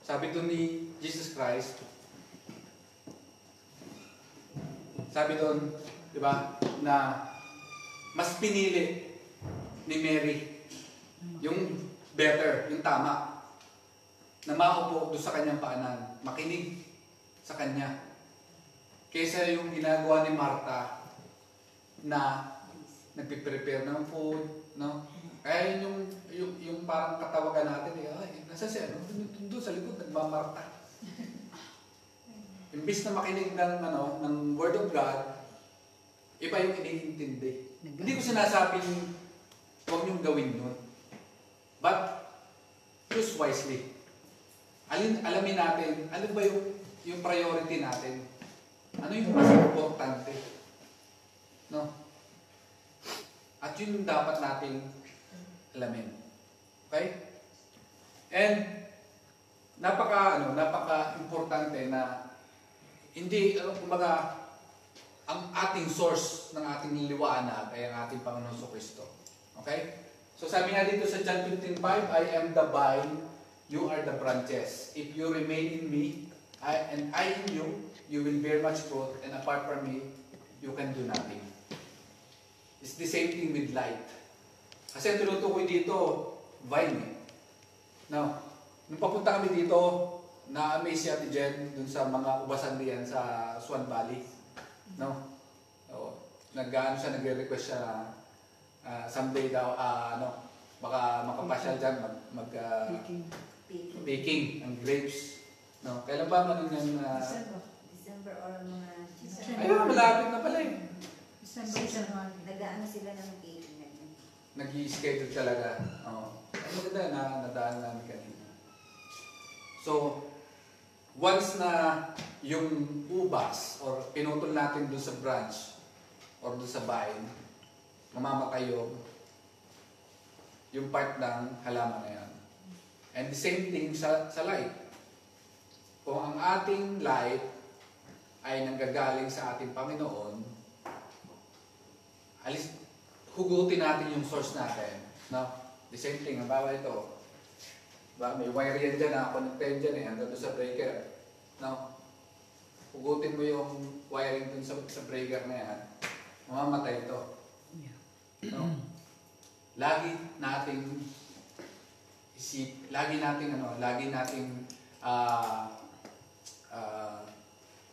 [SPEAKER 1] sabi doon ni Jesus Christ, sabi doon, di ba, na mas pinili ni Mary yung better, yung tama, na maupo doon sa kanyang paanan, makinig sa kanya, kaysa yung ginagawa ni Martha na nagpiprepare ng food, no? Kaya yung parang katawagan natin, ay, nasa siya, no? Doon sa likod, nagmamarta. Imbis na makinig ng Word of God, iba yung iniintindi. Hindi ko sinasabing huwag niyong gawin yun. But, choose wisely. Alamin natin, ano ba yung priority natin? Ano yung mas importante? No? At yun yung dapat nating alamin. Okay? And, napaka-importante na hindi, kumbaga, ang ating source ng ating liwanag ay ang ating Panginoon Kristo. Okay? So sabi nga dito sa John 15:5, I am the vine, you are the branches. If you remain in me, and I in you, you will bear much fruit, and apart from me, you can do nothing. It's the same thing with light. Kasi ang tinutukoy dito, vine eh. Now, nung papunta kami dito, na-amaze si Ate Jen dun sa mga ubasan diyan sa Swan Valley. No? Nagre-request siya na someday daw, baka makapasyal dyan, baking ang grapes. No? Kailan ba man yung
[SPEAKER 5] December or mga
[SPEAKER 1] ayun, malapit na pala eh.
[SPEAKER 5] Nag-aano sila ng baking.
[SPEAKER 1] Nag-i-schedule talaga. Ang maganda na nadaan namin kanina. So, once na yung ubas or pinutol natin doon sa branch or doon sa vine, mamamatay yung part ng halaman na yan. And the same thing sa light. Kung ang ating light ay nanggagaling sa ating Panginoon, hugutin natin yung source natin. No? The same thing, halimbawa ito. May wire yan dyan na connected dyan eh, hanggang doon sa breaker. No? Hugutin mo yung wiring dun sa breaker na yan, mamamatay ito. No? lagi nating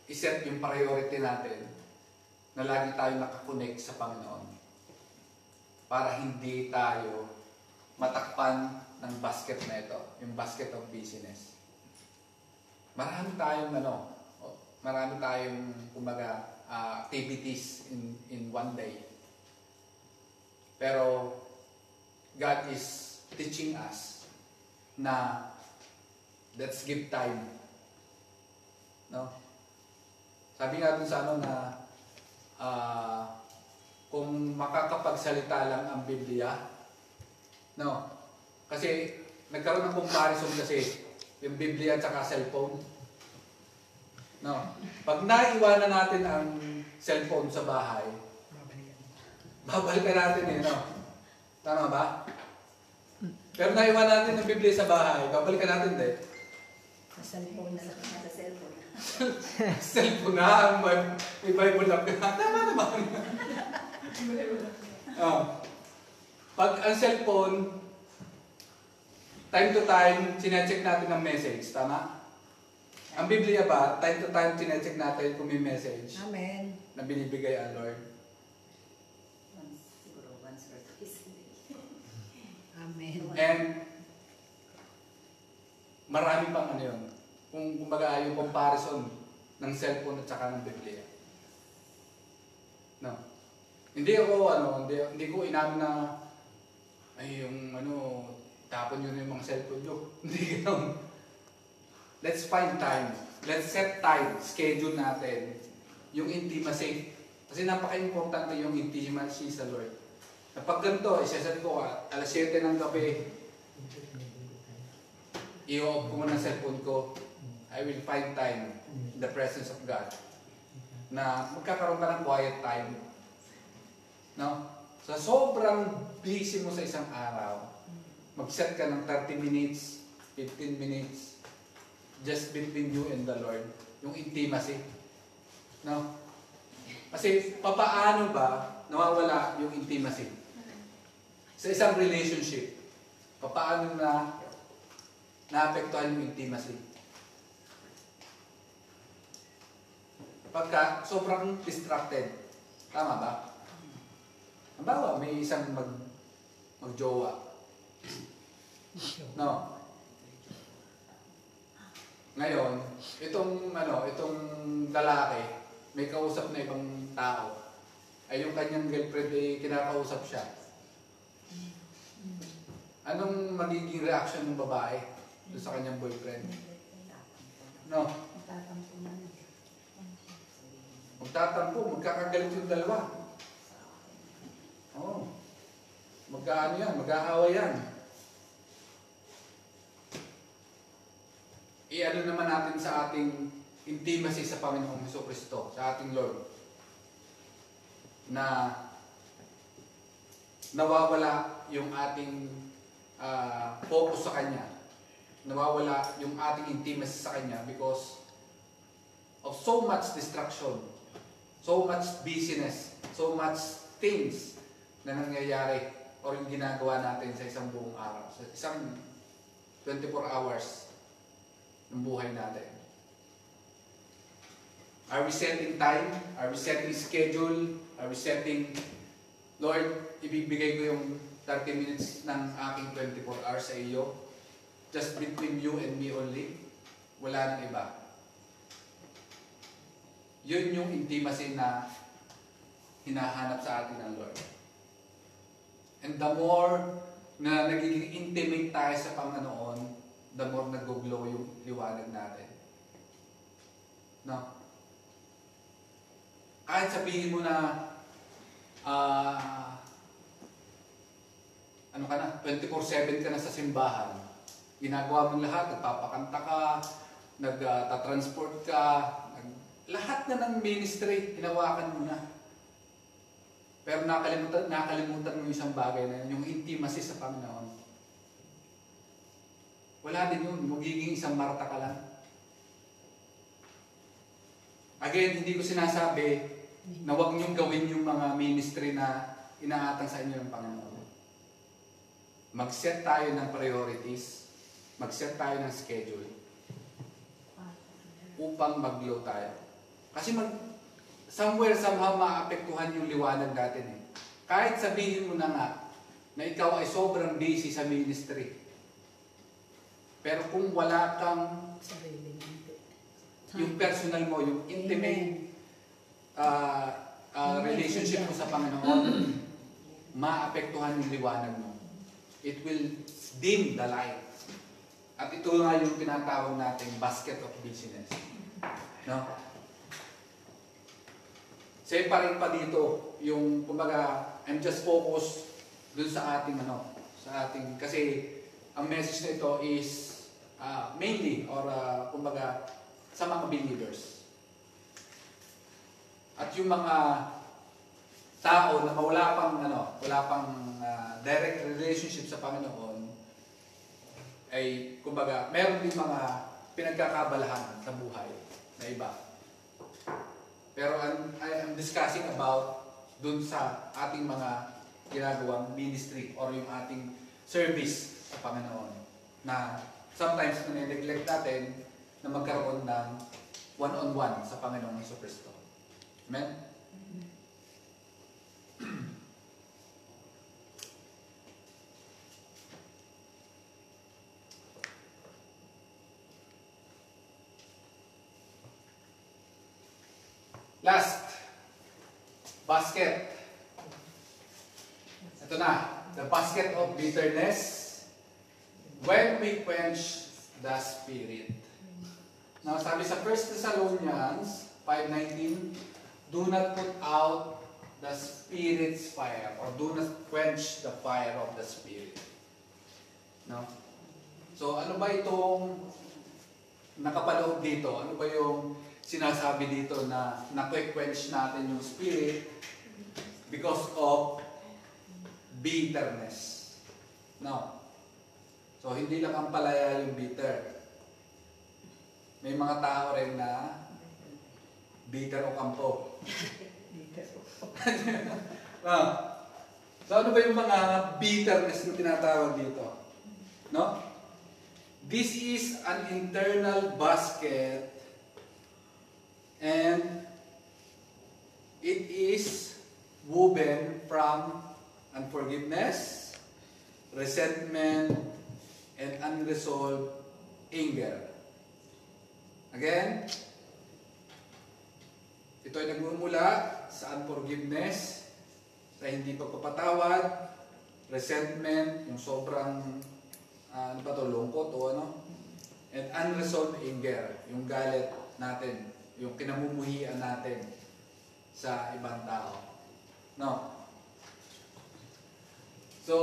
[SPEAKER 1] iset yung priority natin na lagi tayo nakakonect sa Panginoon para hindi tayo matakpan ng basket na ito, yung basket of business. Marami tayong kumbaga activities in one day. Pero God is teaching us na let's give time. No? Sabi nga dun sa kung makakapagsalita lang ang Biblia, no? Kasi nagkaroon ng comparison kasi yung Biblia at saka cellphone. No? Pag naiwanan natin ang cellphone sa bahay, babalikan natin no? Tama ba? Pero naiwan natin ang Biblia sa bahay, babalikan natin din.
[SPEAKER 3] Sa cellphone na.
[SPEAKER 5] Sa cellphone.
[SPEAKER 1] Cellphone na, may Bible app ka. Tama naman. Pag ang cellphone, time to time, sinecheck natin ang message. Tama? Ang Biblia ba, time to time, sinecheck natin kung may message
[SPEAKER 3] Amen.
[SPEAKER 1] na binibigay ang Lord.
[SPEAKER 5] Siguro once or twice a day.
[SPEAKER 3] Amen.
[SPEAKER 1] And marami pang yun. Kung kumbaga yung comparison ng cellphone at saka ng Biblia. No. Hindi ko inamin na ay yung tapon yun yung mga cellphone nyo. Hindi ganoon. Let's find time. Let's set time. Schedule natin yung intimacy. Kasi napaka-importante yung intimacy sa Lord. Kapag ganito, isaset ko alas 7 ng gabi, i-off ko muna ang cellphone ko. I will find time in the presence of God. Na magkakaroon ka ng quiet time. No? Sa sobrang busy mo sa isang araw, mag-set ka ng 30 minutes, 15 minutes, just between you and the Lord. Yung intimacy. No? Kasi papaano ba nawawala yung intimacy? Sa isang relationship, papaano na naapektuhan yung intimacy? Pagka sobrang distracted. Tama ba? Halimbawa, may isang magjowa. No? Ngayon, itong lalaki, may kausap na ibang tao. Ay yung kanyang girlfriend ay kinakausap siya. Anong magiging reaction ng babae doon sa kanyang boyfriend? No? Magtatampo, magkakagalit yung dalawa. Oo. Mag-aaway yan. I-ano naman natin sa ating intimacy sa Panginoong Jesucristo, sa ating Lord, na nawawala yung ating focus sa Kanya. Nawawala yung ating intimacy sa Kanya because of so much distraction, so much busyness, so much things na nangyayari o yung ginagawa natin sa isang buong araw, sa isang 24 hours ng buhay natin. Are we setting time? Are we setting schedule? Are we setting, Lord, ibibigay ko yung 30 minutes ng aking 24 hours sa iyo, just between you and me only? Wala nang iba. Yun yung intimacy na hinahanap sa atin ng Lord. And the more na nagiging intimate tayo sa Panginoon, the more nag-glow yung liwanag natin. No? Kahit sabihin mo na 24/7 ka na sa simbahan, ginagawa mo lahat, nagpapakanta ka, nagtatransport ka, lahat na ng ministry, hinawakan mo na. Pero nakalimutan mo yung isang bagay na yun, yung intimacy sa Panginoon. Wala din yun, magiging isang Marta ka lang. Again, hindi ko sinasabi na huwag niyong gawin yung mga ministry na inaatang sa inyo ng Panginoon. mag-set tayo ng priorities, mag-set tayo ng schedule upang mag-glow tayo. Kasi somewhere, somehow, maapektuhan yung liwanag natin eh. Kahit sabihin mo na nga na ikaw ay sobrang busy sa ministry, pero kung wala kang
[SPEAKER 3] Sarili natin.
[SPEAKER 1] yung personal mo, yung intimate relationship mo sa Panginoon, maapektuhan yung liwanag mo. It will dim the light. At ito nga yung tinatawag nating basket of busyness. No? Separate pa dito yung, kumbaga, I'm just focused dun sa ating kasi ang message na ito is mainly or kumbaga sa mga believers. At yung mga tao na wala pang direct relationship sa Panginoon ay kumbaga meron din mga pinagkakabalahan sa buhay na iba. Pero I'm discussing about dun sa ating mga ginagawang ministry or yung ating service sa Panginoon na sometimes nane-neglect natin na magkaroon ng one-on-one sa Panginoong Jesucristo. Amen? Last, basket. Ito na, the basket of bitterness when we quench the Spirit. Now, sabi sa 1 Thessalonians 5:19, do not put out the Spirit's fire or do not quench the fire of the Spirit. No? So, ano ba itong nakapaloob dito? Ano ba yung sinasabi dito na na-quench natin yung Spirit because of bitterness? No. So, hindi lang ang palaya yung bitter. May mga tao rin na bitter o kampo. So, ano ba yung mga bitterness na tinatawag dito? No? This is an internal basket and it is woven from unforgiveness, resentment, and unresolved anger. Again, ito ay nagmumula sa unforgiveness, sa hindi pagpapatawad, resentment, yung sobrang lungkot o and unresolved anger, yung galit natin, yung kinamumuhian natin sa ibang tao. No? So,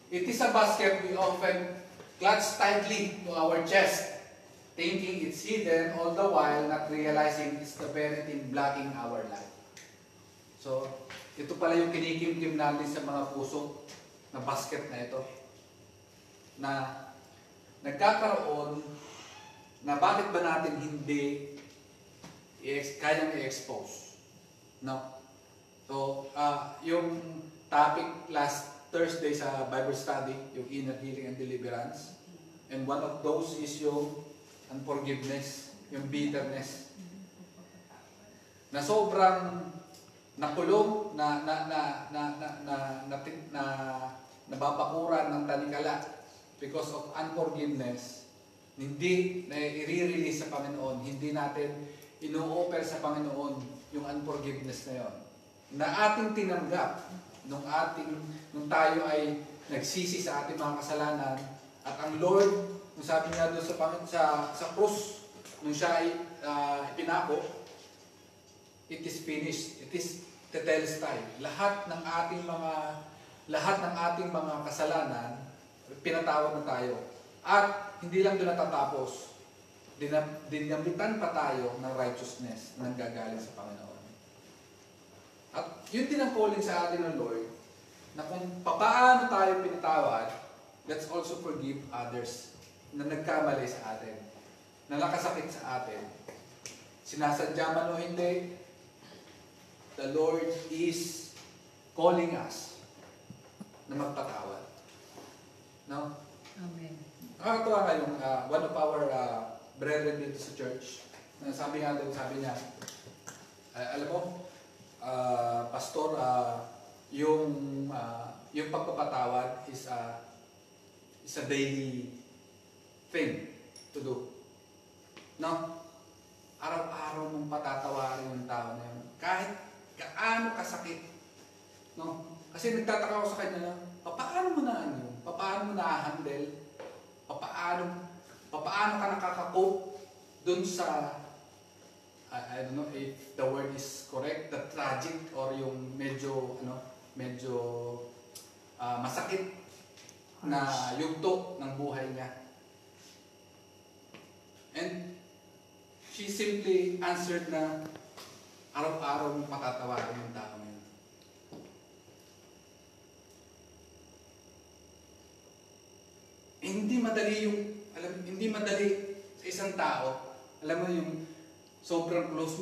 [SPEAKER 1] it is a basket we often clutch tightly to our chest, thinking it's hidden, all the while not realizing it's the very thing blocking our life. So, ito pala yung kinikimkim natin sa mga puso na basket na ito. Na nagkakaroon na bakit ba natin hindi kayang i-expose. No? So, yung topic last Thursday sa Bible study, yung inner healing and deliverance. And one of those is yung unforgiveness, yung bitterness. Na sobrang nakulong, nababakuran ng talikala because of unforgiveness. Hindi na i-release sa Panginoon, hindi natin ino-offer sa Panginoon yung unforgiveness na yon. Na ating tinanggap nung tayo ay nagsisi sa ating mga kasalanan at ang Lord, nung sabi niya doon sa krus, nung siya ay ipinako, it is finished, it is tetelestai. Lahat ng ating mga kasalanan pinatawad na tayo. At hindi lang doon natatapos, dinambitan pa tayo ng righteousness na nanggagaling sa Panginoon. At yun din ang calling sa atin ng Lord, na kung paano tayo pinatawad, let's also forgive others na nagkamali sa atin, na nakasakit sa atin. Sinasadya man o hindi, the Lord is calling us na magpatawad. No?
[SPEAKER 3] Amen.
[SPEAKER 1] Nakakatuwa nga yung one of our brethren dito sa church. Sabi nga doon, sabi niya, alam mo, pastor, yung pagpapatawad is a daily thing to do. No? Araw-araw mong patatawarin yung tao na yun. Kahit gaano kasakit. No? Kasi nagtataka ako sa kanya na, paano mo na ano? Paano mo na-handle? Paano ka nakaka-cope dun sa I don't know if the word is correct, the tragic or yung medyo masakit na yugto ng buhay niya. And she simply answered na araw-araw mong patatawarin yung tao na yun. Hindi madali sa isang tao, alam mo yung sobrang close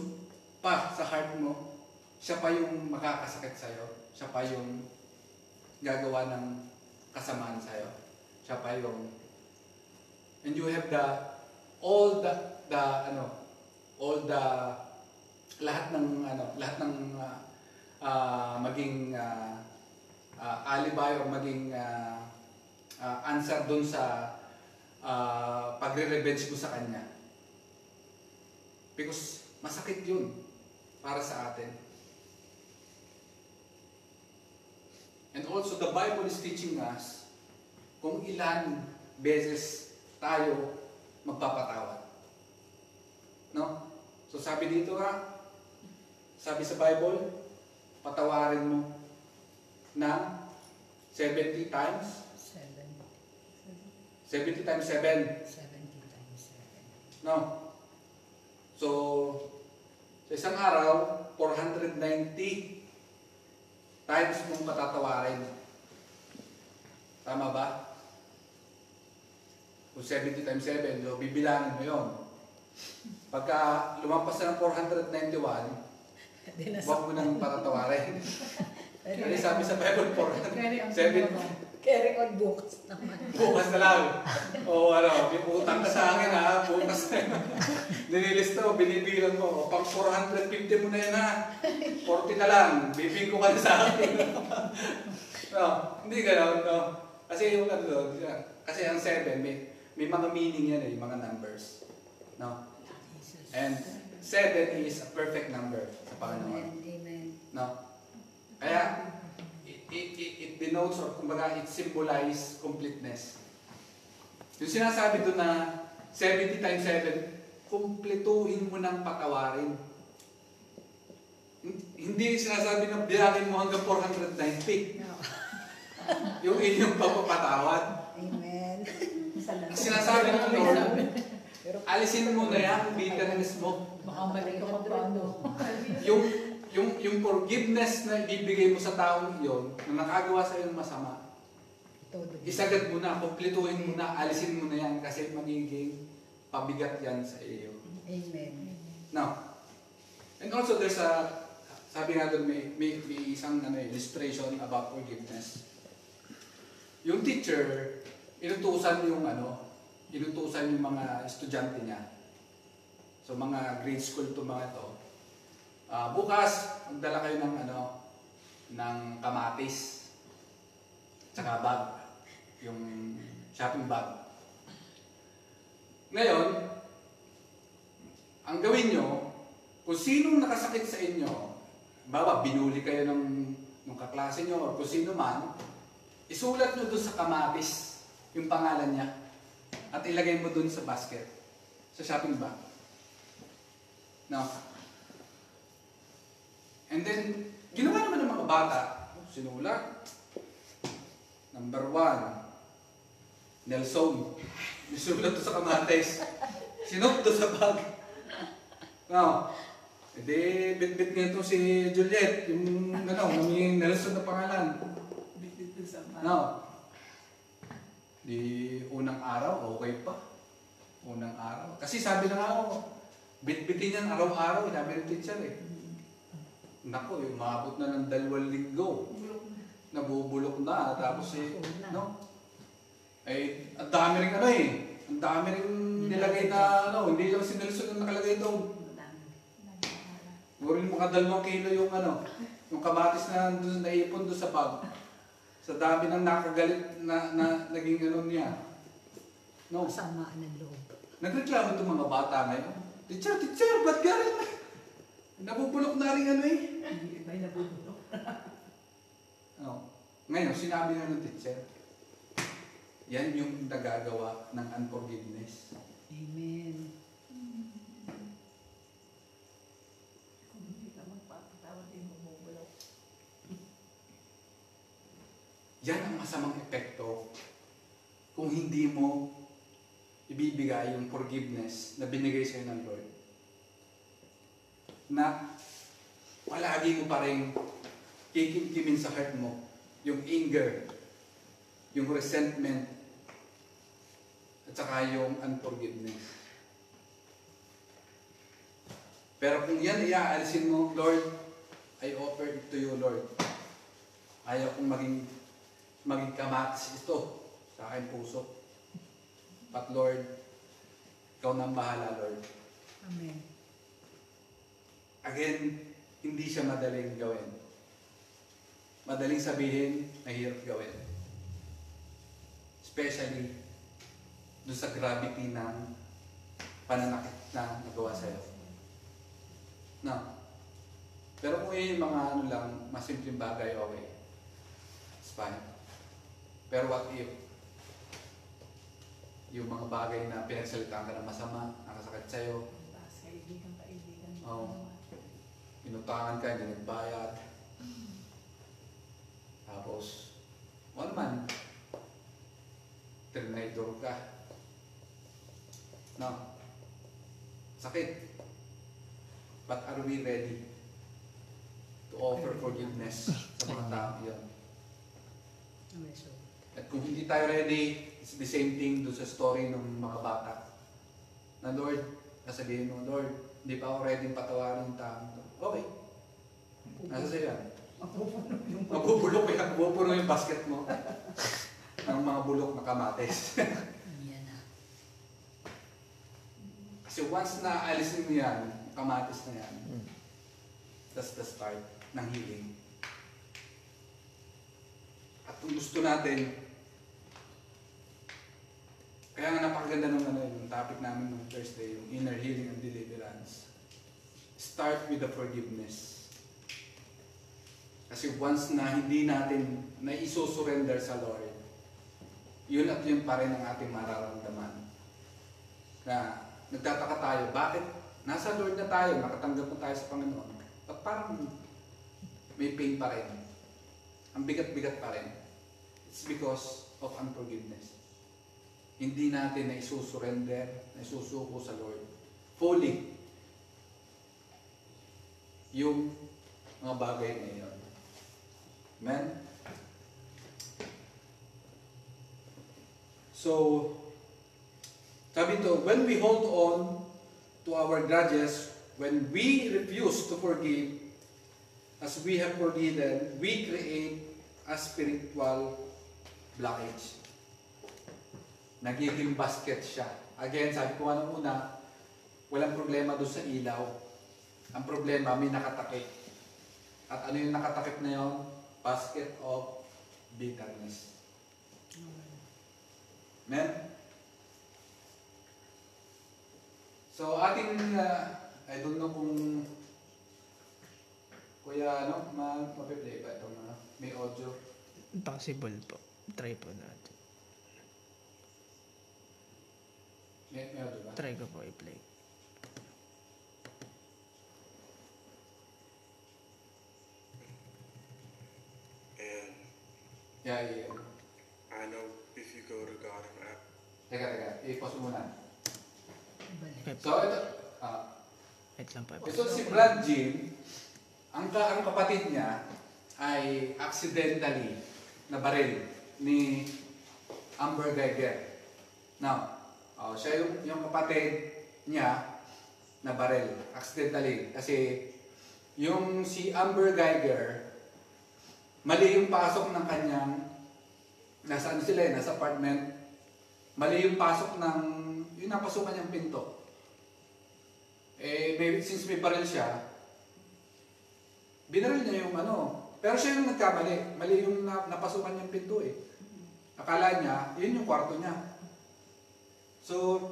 [SPEAKER 1] pa sa heart mo, siya pa yung makakasakit sa'yo, siya pa yung gagawa ng kasamaan sa'yo, siya pa yung, and you have lahat ng maging alibay o maging answer dun sa pagre-revenge mo sa kanya. Because masakit yun para sa atin. And also the Bible is teaching us kung ilan beses tayo magpapatawad. No? So sabi dito sabi sa Bible, patawarin mo ng 70 times 70 times 7.
[SPEAKER 3] 70 times 7.
[SPEAKER 1] No? So, sa isang araw, 490 times mong patatawarin. Tama ba? Kung 70 times 7, so bibilangin mo yun. Pagka lumampas na ng 491, huwag mo nang patatawarin. Kasi sabi sa Bible, 470.
[SPEAKER 3] Carry on books naman.
[SPEAKER 1] Bukas na lang. O may utang ka sa akin bukas na yun. Nililista mo, binibilang mo. Pag 450 mo na yun 40 na lang, bibingko ka na sa akin. No, hindi gano'n. No. Kasi yung kasi ang 7, may mga meaning yan yung mga numbers. No? And 7 is a perfect number sa Panginoon.
[SPEAKER 3] Amen.
[SPEAKER 1] No? Kaya, it denotes or kumbaga it symbolizes completeness. Yung sinasabi doon na 70 times 7, kumpletuhin mo ng patawarin. Hindi sinasabi na bilangin mo hanggang 490.
[SPEAKER 3] No.
[SPEAKER 1] Yung inyong pagpapatawad.
[SPEAKER 3] Amen.
[SPEAKER 1] Sinasabi ng Lord, alisin mo na yan, bitterness mo.
[SPEAKER 3] Baka mali ka paano.
[SPEAKER 1] Yung forgiveness na ibibigay mo sa taong iyon, na nakagawa sa iyo ng masama, isagad mo na, kumpletuhin mo na, alisin mo na yan kasi magiging pabigat yan sa iyo.
[SPEAKER 3] Amen.
[SPEAKER 1] Now, and also there's sabi nga doon, may isang illustration about forgiveness. Yung teacher, inutusan yung mga estudyante niya. So mga grade school to mga ito. Bukas, magdala kayo ng kamatis. Tsaka bag. Yung shopping bag. Ngayon, ang gawin nyo, kung sinong nakasakit sa inyo, binuli kayo ng kaklase nyo o kung sino man, isulat nyo doon sa kamatis yung pangalan niya at ilagay mo doon sa basket, sa shopping bag. Now, and then, ginawa naman ng mga bata, sinulat, number 1, Nelson, isulat doon sa kamatis, sinok doon sa bag. Now, edi bit-bit nga ito si Juliet, yung may Nelson na pangalan. Bit-bit sa bag. Now, di unang araw, okay pa. Unang araw. Kasi sabi na nga ako, bit-bitin yan araw-araw, sabi ng teacher eh. Naku, umabot na ng 2 linggo. Nabubulok na, tapos no? Ay, ang dami rin ano eh. Ang dami rin nilagay na ano, hindi lang si Nelson ang nakalagay doon. Siguro yung mga 2 kilo yung ano, yung kamatis na doon naipon doon sa bag. Sa dami ng nakagalit na naging ano niya. No.
[SPEAKER 3] Kasamaan ng loob.
[SPEAKER 1] Nagreklamo itong mga bata ngayon. Teacher, ba't galing? Nabubulok na rin ano eh.
[SPEAKER 3] May nabubulok.
[SPEAKER 1] No. Ngayon, sinabi nga ng teacher, yan yung nagagawa ng unforgiveness.
[SPEAKER 3] Amen.
[SPEAKER 5] Kung hindi ka magpapatawad, din bumubulok.
[SPEAKER 1] Yan ang masamang epekto kung hindi mo ibibigay yung forgiveness na binigay sa'yo ng Lord. Na palagi mo pa rin kikimkimin sa heart mo yung anger, yung resentment, at saka yung unforgiveness. Pero kung yan iaalisin mo, Lord, I offer it to you, Lord. Ayaw kong maging kamatis ito sa aking puso. But Lord, ikaw nang bahala, Lord.
[SPEAKER 3] Amen.
[SPEAKER 1] Again, hindi siya madaling gawin. Madaling sabihin, mahirap gawin. Especially doon sa gravity ng pananakit na nagawa sa'yo. No. Pero kung yung mga ano lang, masimpleng bagay, okay. It's fine. Pero what if yung mga bagay na pinagsalitaan ka ng masama, nakasakit sa'yo,
[SPEAKER 5] Kaibigan.
[SPEAKER 1] inutangan ka, hindi nagbayad. Tapos, one man, terminator ka. No. Sakit. But are we ready to offer forgiveness sa mga tao yun?
[SPEAKER 3] Amen. So,
[SPEAKER 1] At kung hindi tayo ready, it's the same thing doon sa story ng mga bata. Na Lord, sasabihin mo, Lord, hindi pa ako ready patawarin yung tao. Okay. Nasa sa'yo yan. Mabubulok yan. Mapupuno yung basket mo ng mga bulok na kamates.
[SPEAKER 3] yan na.
[SPEAKER 1] Kasi once na alisin mo yan, kamatis na yan, that's the start ng healing. At kung gusto natin, kaya nga napakaganda ng yung topic namin ng Thursday, yung inner healing and deliverance. Start with the forgiveness. Kasi once na hindi natin na isusurrender sa Lord, yun at yun pa rin ang ating mararamdaman. Na nagtataka tayo, bakit nasa Lord na tayo, nakatanggap na tayo sa Panginoon, at parang may pain pa rin. Ang bigat-bigat pa rin. It's because of unforgiveness. Hindi natin na isusurrender, na isusuko sa Lord fully yung mga bagay na yun. Amen? So, sabi ito, when we hold on to our grudges, when we refuse to forgive as we have forgiven, we create a spiritual blockage. Nagiging basket siya. Again, sabi ko nga nung una, walang problema doon sa ilaw. Ang problema, may nakatakip. At ano yung nakatakip na yun? Basket of bitterness. Amen? So, ating, I don't know kung kuya, mapiplay ba itong may audio?
[SPEAKER 6] Possible po. Try po natin.
[SPEAKER 1] May audio ba?
[SPEAKER 6] Try ko po i-play.
[SPEAKER 7] And
[SPEAKER 1] Yeah.
[SPEAKER 7] I know if you go to God and ask,
[SPEAKER 1] Teka. I-pause mo muna.
[SPEAKER 3] Balik.
[SPEAKER 6] Okay,
[SPEAKER 1] So, ito,
[SPEAKER 6] wait lang po.
[SPEAKER 1] ito si Brad Jean, ang kapatid niya ay accidentally nabaril ni Amber Geiger. Now, siya yung kapatid niya nabaril accidentally kasi yung si Amber Geiger mali yung pasok ng kanyang nasa apartment mali yung pasok ng, yung napasukan niyang pinto. Since may baril siya, binaril niya yung pero siya yung nagkamali. Mali yung napasukan niyang pinto eh. Akala niya, yun yung kwarto niya. So,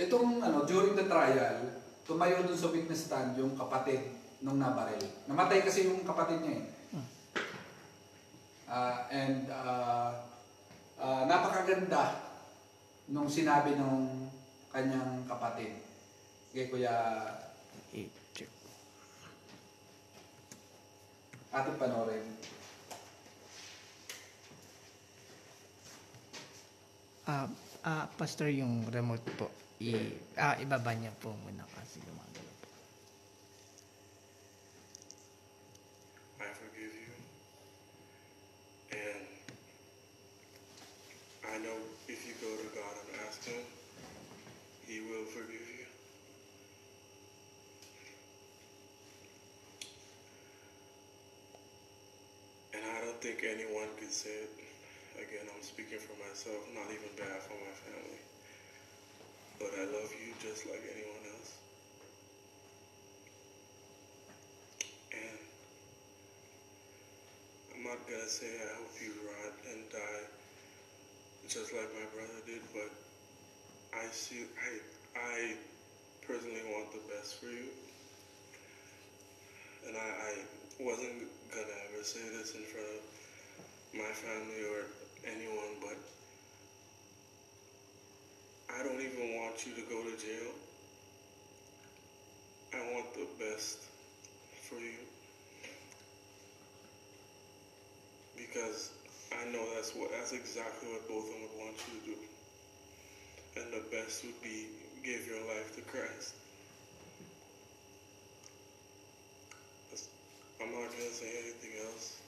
[SPEAKER 1] itong during the trial, tumayo dun sa witness stand yung kapatid nung nabaril. Namatay kasi yung kapatid niya eh. Napakaganda nung sinabi nung kanyang kapatid. Kaya Kuya ating panoorin.
[SPEAKER 6] Pastor, yung remote po, ibaba niya po muna kasi gumagalaw po.
[SPEAKER 7] I forgive you. And I know if you go to God and ask Him, He will forgive you. And I don't think anyone could say it. Again, I'm speaking for myself, not even bad for my family. But I love you just like anyone else. And I'm not gonna say I hope you rot and die just like my brother did, but I personally want the best for you. And I wasn't gonna ever say this in front of my family or anyone, but I don't even want you to go to jail. I want the best for you. Because I know that's exactly what both of them would want you to do. And the best would be give your life to Christ. I'm not gonna say anything else.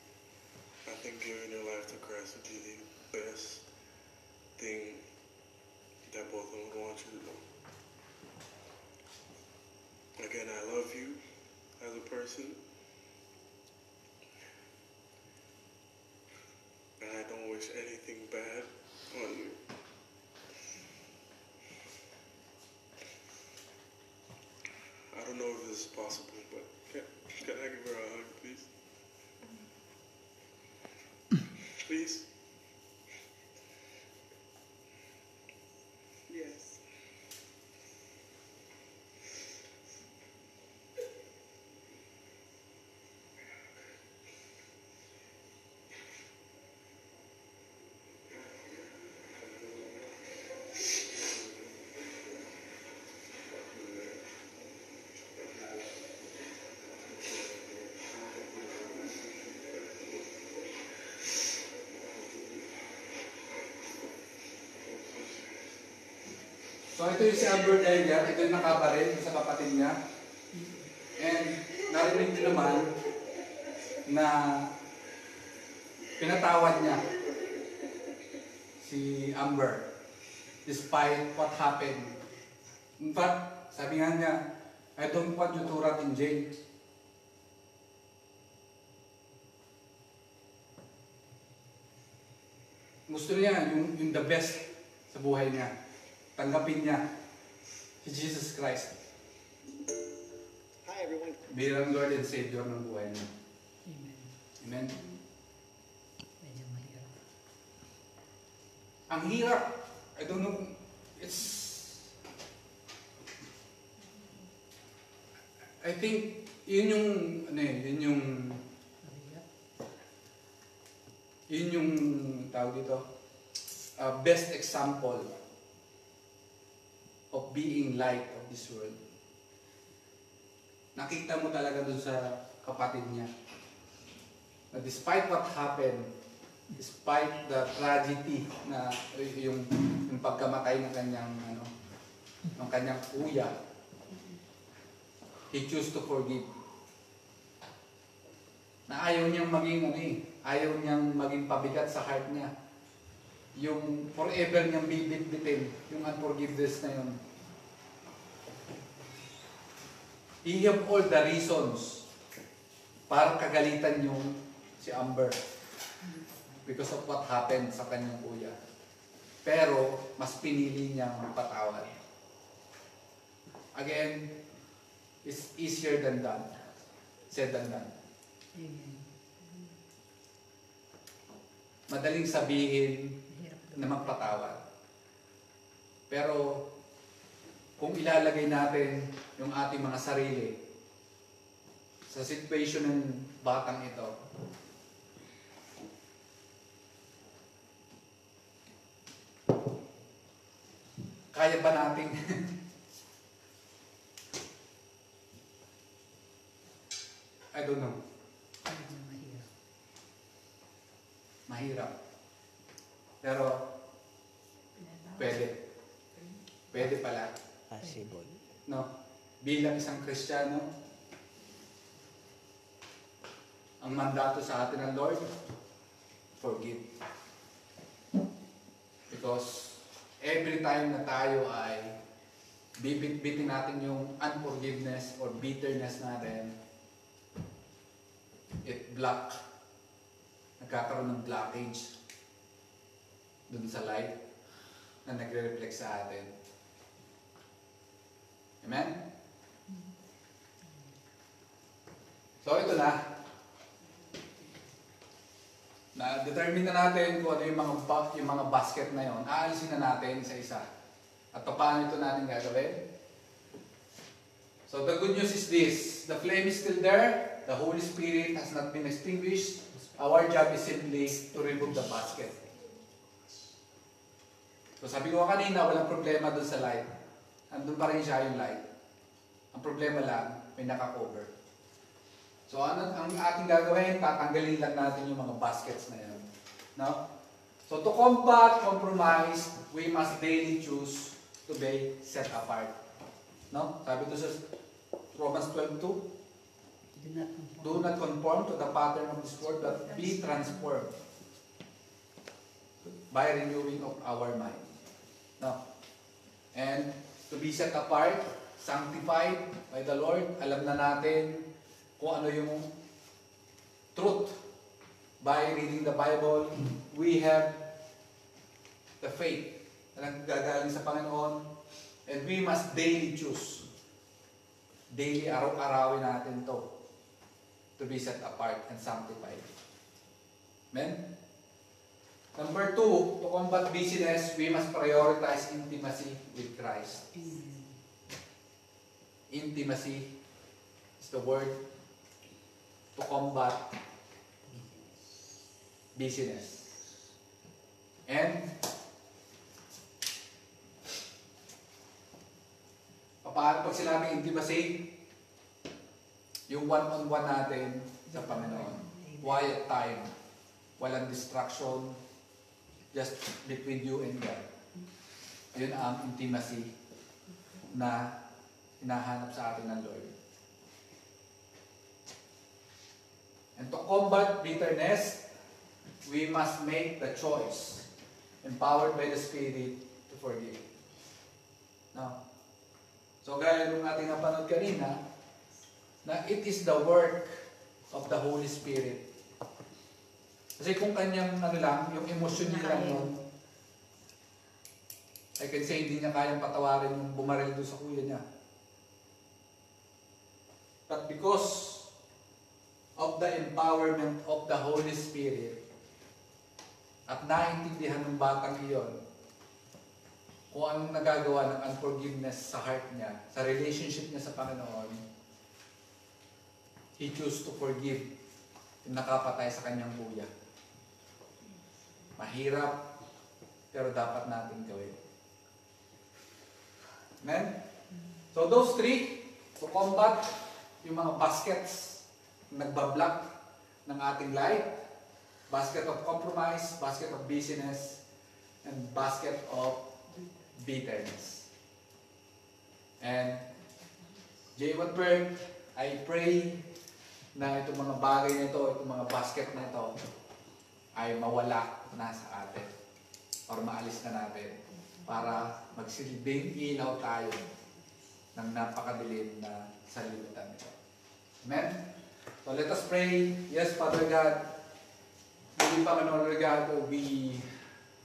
[SPEAKER 7] I think giving your life to Christ would be the best thing that both of them would want you to do. Again, I love you as a person. And I don't wish anything bad on you. I don't know if this is possible, but can I give her a hug, please? Please? Yes.
[SPEAKER 1] So ito yung si Albert Elliot, ito yung nakabaril sa kapatid niya. And narinig niyo naman na pinatawad niya si Amber despite what happened. In fact, sabi nga niya, I don't want you to rot in jail. Gusto niya yung the best sa buhay niya. Tanggapin niya si Jesus Christ.
[SPEAKER 8] Hi everyone.
[SPEAKER 1] Bilang Lord and Savior ng buhay niya.
[SPEAKER 3] Amen.
[SPEAKER 1] Amen?
[SPEAKER 3] Medyo mahirap.
[SPEAKER 1] Ang hirap. I don't know. I think, yun yung tawag dito, best example of being light of this world. Nakita mo talaga dun sa kapatid niya na despite what happened, despite the tragedy na yung pagkamatay ng kanyang kuya, he chose to forgive. Na ayaw niyang maging pabigat sa heart niya. Yung forever niyang bibit-bitin, yung unforgiveness na yun. He have all the reasons para kagalitan yung si Amber because of what happened sa kanyang kuya. Pero, mas pinili niyang magpatawad. Again, it's easier than done. Said than done.
[SPEAKER 3] Amen.
[SPEAKER 1] Madaling sabihin
[SPEAKER 3] Mahirap
[SPEAKER 1] na magpatawad. Pero, kung ilalagay natin yung ating mga sarili sa situation ng batang ito, kaya ba nating I don't know.
[SPEAKER 3] Medyo mahirap.
[SPEAKER 1] Mahirap. Pero, pwede. Pwede pala.
[SPEAKER 6] Possible.
[SPEAKER 1] No? Bilang isang Kristiyano, ang mandato sa atin ng Lord, forgive. Because every time na tayo ay bibit-bitin natin yung unforgiveness or bitterness natin, nagkakaroon ng blockage dun sa light na nagre-reflect sa atin. Amen? So ito na. Na-determine na natin kung ano yung mga basket na yon. Aalisin na natin isa-isa. At paano ito natin gagawin? So the good news is this. The flame is still there. The Holy Spirit has not been extinguished. Our job is simply to remove the basket. So sabi ko kanina, walang problema doon sa light. Andun pa rin siya yung light. Ang problema lang, may naka-cover. So ang ating gagawin, tatanggalin lang natin yung mga baskets na yan. No? So to combat compromise, we must daily choose to be set apart. No? Sabi ito sa Romans 12:2. Do not conform to the pattern of this world, but be transformed by renewing of our mind. No? And to be set apart, sanctified by the Lord, alam na natin kung ano yung truth. By reading the Bible, we have the faith na naggagaling sa Panginoon, and we must daily choose. Daily, araw-arawin natin to be set apart and sanctified. Amen? Number 2, to combat busyness, we must prioritize intimacy with Christ. Intimacy is the word to combat busyness. And paano pag sinabing intimacy? Yung one-on-one natin sa Panginoon. Quiet time. Walang distraction. Just between you and God. Yun ang intimacy na hinahanap sa atin ng Lord. And to combat bitterness, we must make the choice, empowered by the Spirit, to forgive. Now, so gaya nung ating napanood kanina, na it is the work of the Holy Spirit. Kasi kung kanyang yung emosyon niya lang nun, I can say hindi niya kayang patawarin yung bumaril doon sa kuya niya. But because of the empowerment of the Holy Spirit, at naintindihan ng batang iyon kung anong nagagawa ng unforgiveness sa heart niya, sa relationship niya sa Panginoon, he chose to forgive yung nakapatay sa kanyang kuya. Mahirap, pero dapat natin gawin. Amen? So those 3, to combat yung mga baskets na nagbablock ng ating life, basket of compromise, basket of busyness, and basket of bitterness. And J. Watberg, I pray na itong mga bagay na ito, itong mga basket na ito, ay mawala na sa atin. Or maalis na natin. Para magsilbing ilaw tayo ng napakadilim na sanlibutan nito. Amen? So let us pray. Yes, Father God, Panginoon, Lord God, we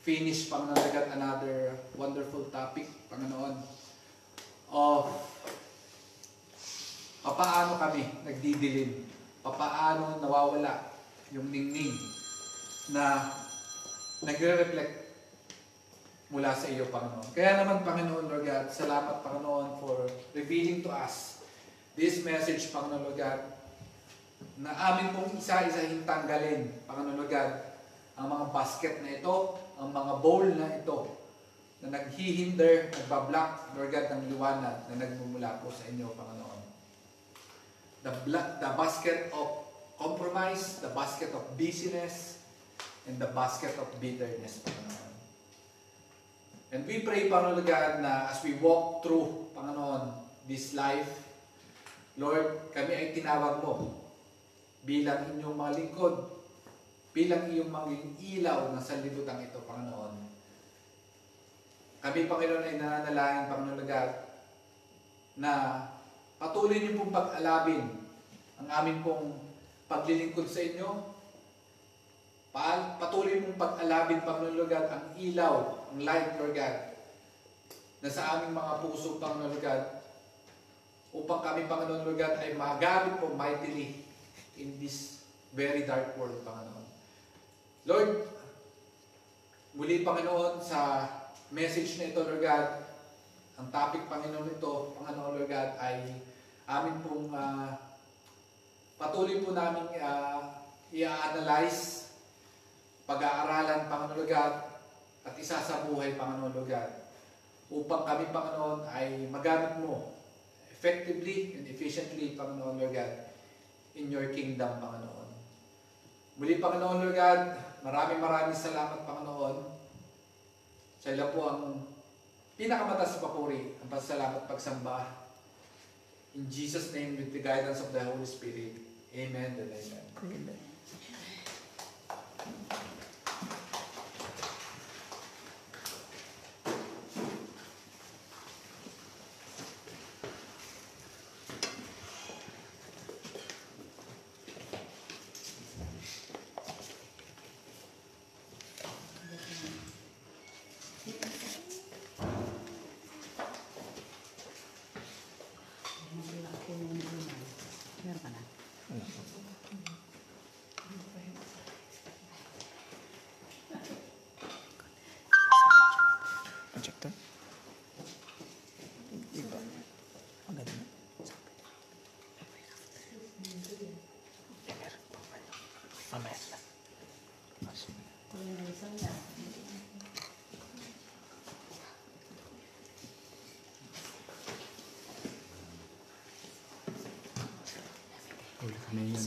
[SPEAKER 1] finish, Panginoon Lord God, another wonderful topic, Panginoon, of papaano kami nagdidilim, papaano nawawala yung ningning na nagre-reflect mula sa iyo, Panginoon. Kaya naman, Panginoon Lord God, salamat, Panginoon, for revealing to us this message, Panginoon Lord God, na amin pong isa-isahin tanggalin, Panginoon Lord God, ang mga basket na ito, ang mga bowl na ito, na naghihinder, nagbablock, Lord God, ng liwanag na nagmumula po sa inyo, Panginoon. The basket of compromise, the basket of busyness, and the basket of bitterness, Panginoon. And we pray, Panginoon God, na as we walk through, Panginoon, this life, Lord, kami ay tinawag mo bilang inyong mga lingkod, bilang iyong maging ilaw ng sanlibutan ito, Panginoon. Kami, Panginoon, ay nananalangin, Panginoon God, na patuloy niyo pong pag-alabin ang amin pong paglilingkod sa inyo. Patuloy mong pag-alabin, Panginoon Lord God, ang ilaw, ang light, Lord God, na sa aming mga puso, Panginoon Lord God, upang kami, Panginoon Lord God, ay magamit po mightily in this very dark world, Panginoon. Lord, muli, Panginoon, sa message na ito, Lord God, ang topic, Panginoon, ito, Panginoon Lord God, ay amin pong patuloy po namin i-analyze, pag-aaralan, Panginoon Lord God, at isasabuhay, Panginoon Lord God, upang kami, Panginoon, ay magamit mo effectively and efficiently, Panginoon Lord God, in your kingdom, Panginoon. Muli, Panginoon Lord God, maraming salamat, Panginoon. Sa ila po ang pinakamataas na papuri, ang pasalamat pagsamba. In Jesus' name, with the guidance of the Holy Spirit. Amen and amen.
[SPEAKER 6] Amen.
[SPEAKER 3] Meron ka na?
[SPEAKER 6] Projector? Diba? Ang ganda na. Mamaya lang.
[SPEAKER 1] Huli kami yun.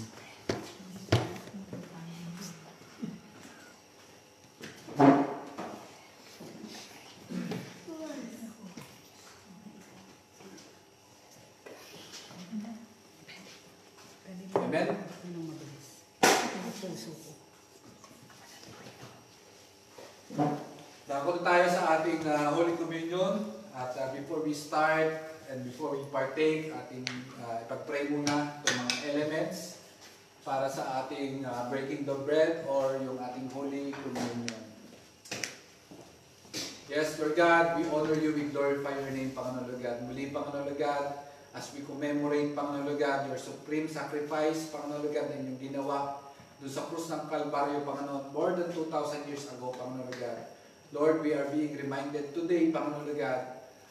[SPEAKER 1] Amen?
[SPEAKER 3] Anong mabilis? Ang puso ko.
[SPEAKER 1] Dakot tayo sa ating Holy Communion. At before we start and before we partake, ating ipag-pray muna itong mga elements para sa ating breaking the bread or yung ating Holy Communion. Yes, Lord God, we honor you, we glorify your name, Panginoon Lord God. Muli, Panginoon Lord God, as we commemorate, Panginoon Lord God, your supreme sacrifice, Panginoon Lord God, na inyong ginawa doon sa krus ng Kalbaryo, Panginoon, more than 2,000 years ago, Panginoon Lord God. Lord, we are being reminded today, Panginoon Lord God,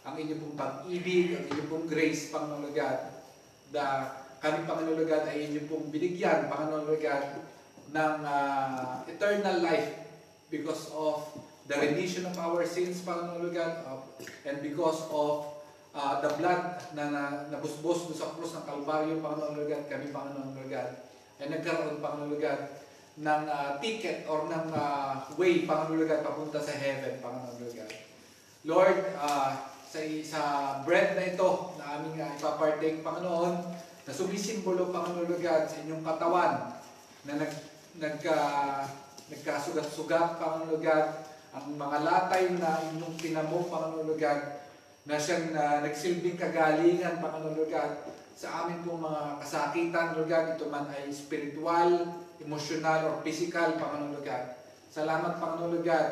[SPEAKER 1] ang inyong pong pag-ibig, ang inyong pong grace, Panginoon Lord God, na kami, Panginoon Lord God, ay inyong pong binigyan, Panginoon Lord God, ng eternal life because of the remission of our sins, Panginoon Lord God, and because of the blood na nabusbos doon sa krus ng Kalbaryo, Panginoon Lord God, kami, Panginoon Lord God, ay nagkaroon, Panginoon Lord God, ng ticket or ng way, Panginoon Lord God, papunta sa heaven, Panginoon Lord God. Lord, sa bread na ito na aming ipapartake, Panginoon, na sumisimbolo, Panginoon Lord God, sa inyong katawan na nagkasugat-sugat, Panginoon Lord God, ang mga latay na inyong tinamo, Panginoon Lord God, na siyang nagsilbing kagalingan, Panginoon Lord God, sa amin pong mga kasakitan, Lord God, ito man ay spiritual, emotional, or physical, Panginoon Lord God. Salamat, Panginoon Lord God,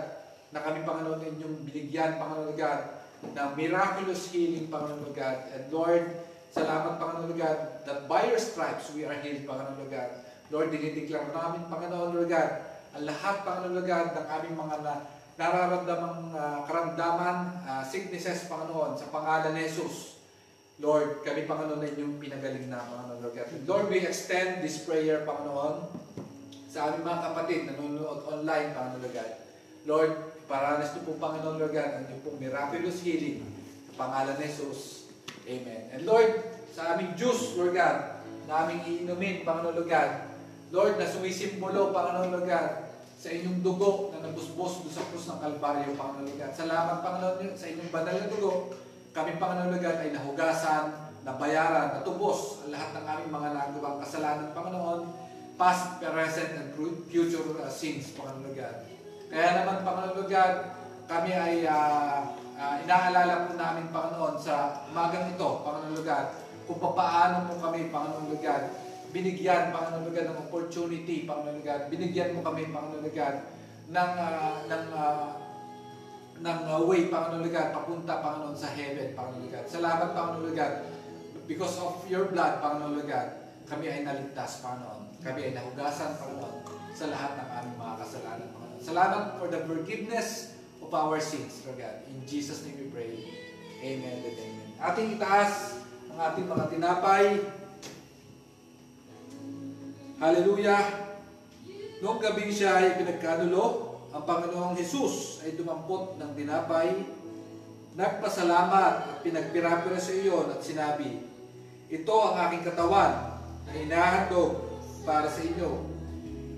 [SPEAKER 1] na kami, Panginoon, inyong binigyan, Panginoon God, ng miraculous healing, Panginoon God. And Lord, salamat, Panginoon God, that by your stripes we are healed, Panginoon God. Lord, dinideklara namin, Panginoon God, ang lahat, Panginoon God, ng aming mga nararamdamang karamdaman, sicknesses, Panginoon, sa pangalan ni Jesus. Lord, kami, Panginoon, na inyong pinagaling na, Panginoon God. And Lord, we extend this prayer, Panginoon, sa aming mga kapatid na nanonood online, Panginoon God. Lord, paranas niyo po, Panginoon Lord God, ang inyong pong miraculous healing sa pangalan ni Jesus. Amen. And Lord, sa aming juice, Lord God, na aming iinumin, Panginoon Lord God, Lord, na sumisimbolo, Panginoon Lord God, sa inyong dugo na nabusbos doon sa krus ng Kalbaryo, Panginoon Lord God. Salamat, Panginoon, sa inyong banal na dugo. Kami, Panginoon Lord God, ay nahugasan, nabayaran, natubos ang lahat ng aming mga nagawang kasalanan, Panginoon, past, present, and future sins, Panginoon Lord God. Kaya naman, Panginoon Lord God, kami ay inaalala po namin, Panginoon, sa umagang ito, Panginoon Lord God, kung paano po kami, Panginoon Lord God, binigyan, Panginoon Lord God, ng opportunity, Panginoon Lord God, binigyan mo kami, Panginoon Lord God, ng way, Panginoon Lord God, papunta, Panginoon, sa heaven, Panginoon Lord God. Salamat, Panginoon Lord God, because of your blood, Panginoon Lord God, kami ay naligtas, Panginoon. Kami ay nahugasan, Panginoon, sa lahat ng aming mga kasalanan, Panginoon. Salamat for the forgiveness of our sins, Lord God. In Jesus' name we pray. Amen and amen. Ating itaas ang ating mga tinapay. Hallelujah! Noong gabing siya ay pinagkanulo, ang Panginoong Hesus ay dumampot ng tinapay, nagpasalamat at pinagpirapira sa iyon at sinabi, ito ang aking katawan na inahandog para sa inyo.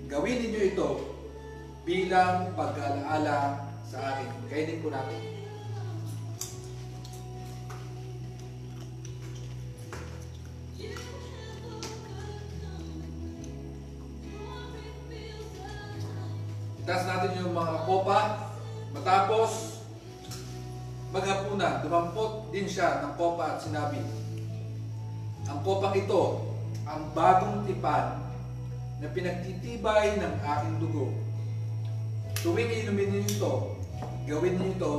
[SPEAKER 1] Gawin ninyo ito bilang pag-alaala sa akin. Kainin po natin. Itaas natin yung mga kopa. Matapos maghapunan, dumampot din siya ng kopa at sinabi, ang kopang ito, ang bagong tipan na pinagtitibay ng aking dugo. Tuwing inumin niyo ito, gawin niyo ito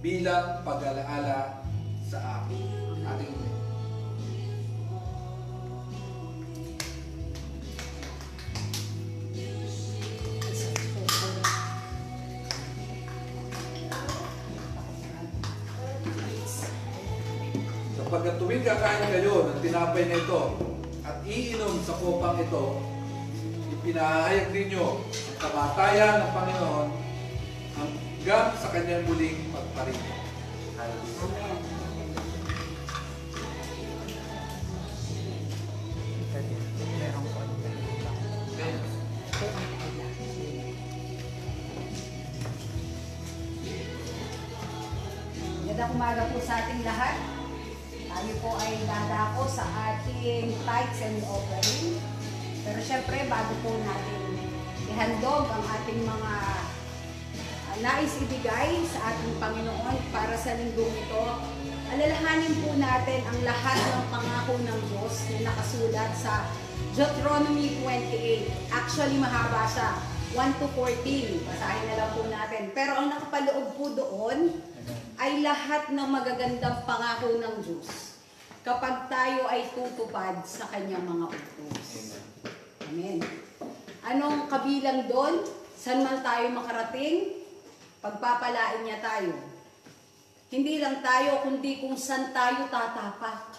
[SPEAKER 1] bilang pag-alaala sa akin. Ating inumin. Kapag tuwing kakain kayo ng tinapay na ito at iinom sa kopang ito, ipinahayag ninyo ang kamatayan ng Panginoon hanggang sa kanyang muling pagparito. Hallelujah.
[SPEAKER 6] Meron ko
[SPEAKER 4] Magandang umaga po sa ating lahat. Tayo po ay dadako sa ating tithes and offering. Pero syempre, bago po natin ihandog ang ating mga nais ibigay sa ating Panginoon para sa linggong ito, alalahanin po natin ang lahat ng pangako ng Diyos na nakasulat sa Deuteronomy 28. Actually, mahaba siya. 1-14. Basahin na lang po natin. Pero ang nakapaloob po doon ay lahat ng magagandang pangako ng Diyos kapag tayo ay tutupad sa kanyang mga utos. Amen. Anong kabilang doon? Saan man tayo makarating? Pagpapalain niya tayo. Hindi lang tayo, kundi kung saan tayo tatapak.